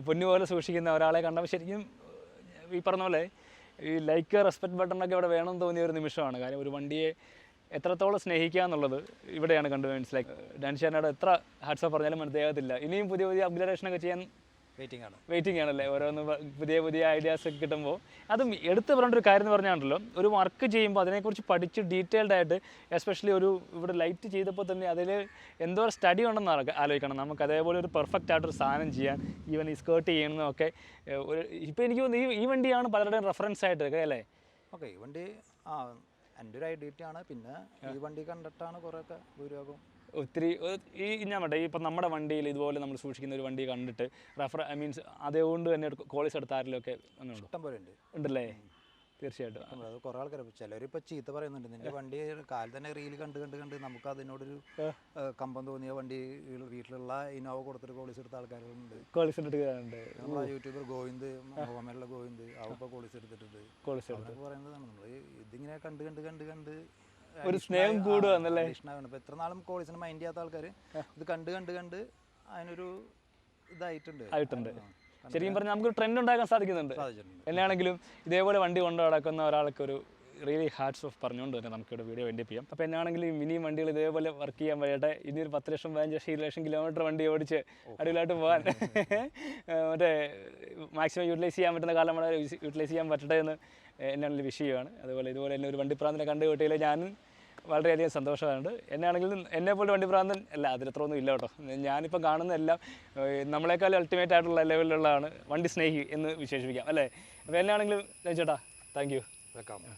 പൊന്നുപോലെ സൂക്ഷിക്കുന്ന ഒരാളെ കണ്ടപ്പോൾ ശരിക്കും ഈ പറഞ്ഞ പോലെ ഈ ലൈക്ക് റെസ്പെക്ട് ബട്ടണൊക്കെ ഇവിടെ വേണമെന്ന് തോന്നിയ ഒരു നിമിഷമാണ്. കാര്യം ഒരു വണ്ടിയെ എത്രത്തോളം സ്നേഹിക്കുക എന്നുള്ളത് ഇവിടെയാണ് കണ്ടു മനസ്സിലാക്കി. ഡാൻഷാനോട് എത്ര ഹാറ്റ്സപ്പ് പറഞ്ഞാലും മനസ്സിലാകത്തില്ല. ഇനിയും പുതിയ അപ്ഗ്രേഡേഷനൊക്കെ ചെയ്യാൻ വെയിറ്റിംഗ് ആണല്ലേ? ഓരോന്ന് പുതിയ ഐഡിയാസ് ഒക്കെ കിട്ടുമ്പോൾ. അതും എടുത്ത് പറയേണ്ട ഒരു കാര്യം എന്ന് പറഞ്ഞാണല്ലോ, ഒരു വർക്ക് ചെയ്യുമ്പോൾ അതിനെക്കുറിച്ച് പഠിച്ച് ഡീറ്റെയിൽഡ് ആയിട്ട്, എസ്പെഷ്യലി ഇവിടെ ലൈറ്റ് ചെയ്തപ്പോൾ തന്നെ അതിൽ എന്തോ സ്റ്റഡി ഉണ്ടെന്ന് ആലോചിക്കണം. നമുക്ക് അതേപോലെ ഒരു പെർഫെക്റ്റ് ആയിട്ടൊരു സാധനം ചെയ്യാൻ, ഈവൻ ഈ സ്കേർട്ട് ചെയ്യുന്നതൊക്കെ ഇപ്പോൾ എനിക്ക് തോന്നുന്നു ഈ വണ്ടിയാണ് പലരുടെയും റെഫറൻസ് ആയിട്ട് അല്ലേ? ഓക്കെ, ഈ വണ്ടി എൻ്റെ ഒരു ഐഡൻറ്റിറ്റി ആണ്. പിന്നെ ഈ വണ്ടി കണ്ടിട്ടാണ് കുറേയൊക്കെ ഭൂരിഭാഗം ഒത്തിരി ഞാൻ പറയട്ടെ, ഇപ്പം നമ്മുടെ വണ്ടിയിൽ ഇതുപോലെ നമ്മൾ സൂക്ഷിക്കുന്ന ഒരു വണ്ടി കണ്ടിട്ട് മീൻസ് അതുകൊണ്ട് തന്നെ കോളേജ് എടുത്ത ആരിലൊക്കെ ഇഷ്ടം പോലെ ഉണ്ടല്ലേ? തീർച്ചയായിട്ടും. അത് കുറേ ആൾക്കാർ ചിലരിപ്പോൾ ചീത്ത പറയുന്നുണ്ട്, നിൻ്റെ വണ്ടി കാലം തന്നെ റീൽ കണ്ട് നമുക്ക് അതിനോടൊരു കമ്പം തോന്നിയ വണ്ടി വീട്ടിലുള്ള ഇന്നോവ കൊടുത്തിട്ട് കോളേജ് എടുത്ത ആൾക്കാരുണ്ട്. നമ്മളെ യൂട്യൂബർ ഗോവിന്ദ്, മുഹമ്മദിലുള്ള ഗോവിന്ദ്, അവപ്പോൾ കോളേജ് എടുത്തിട്ടുണ്ട്. പറയുന്നതാണ് നമ്മൾ ഇതിങ്ങനെ കണ്ട് ഒരു സ്നേഹം കൂടുകയെന്നല്ലേ? ഇപ്പം എത്ര നാളും കോളേജിന് മൈൻഡ് ചെയ്യാത്ത ആൾക്കാർ ഇത് കണ്ട് അതിനൊരു ഇതായിട്ടുണ്ട്. ശരിക്കും പറഞ്ഞാൽ നമുക്ക് ട്രെൻഡ് ഉണ്ടാക്കാൻ സാധിക്കുന്നുണ്ട്. എന്നാണെങ്കിലും ഇതേപോലെ വണ്ടി കൊണ്ടു നടക്കുന്ന ഒരാൾക്കൊരു റിയലി ഹാറ്റ്സ് ഓഫ് പറഞ്ഞുകൊണ്ട് തന്നെ നമുക്കിവിടെ വീഡിയോ വേണ്ടി ചെയ്യാം. അപ്പോൾ എന്നാണെങ്കിലും ഇനിയും വണ്ടികൾ ഇതേപോലെ വർക്ക് ചെയ്യാൻ വരട്ടെ. ഇനി ഒരു 10 ലക്ഷം 15 കിലോമീറ്റർ വണ്ടി ഓടിച്ച് അടിപൊളിയായിട്ട് പോകാൻ മറ്റേ മാക്സിമം യൂട്ടിലൈസ് ചെയ്യാൻ പറ്റുന്ന കാലം വളരെ യൂട്ടിലൈസ് ചെയ്യാൻ പറ്റട്ടെ എന്ന് എന്നാണെങ്കിലും വിഷയമാണ്. അതുപോലെ ഇതുപോലെ തന്നെ ഒരു വണ്ടിപ്രാന്തിനെ കണ്ടുകിട്ടിയിൽ ഞാനും വളരെയധികം സന്തോഷമുണ്ട്. എന്നാണെങ്കിലും എന്നെപ്പോലെ വണ്ടിപ്രാന്തൻ അല്ല, അതിലത്രയൊന്നും ഇല്ല കേട്ടോ. ഞാനിപ്പം കാണുന്നതെല്ലാം നമ്മളെക്കാളും അൾട്ടിമേറ്റ് ആയിട്ടുള്ള ലെവലിലുള്ളതാണ് വണ്ടി സ്നേഹി എന്ന് വിശേഷിപ്പിക്കാം അല്ലേ? അപ്പോൾ എന്നാണെങ്കിലും ചേട്ടാ താങ്ക് യു. വെൽക്കം.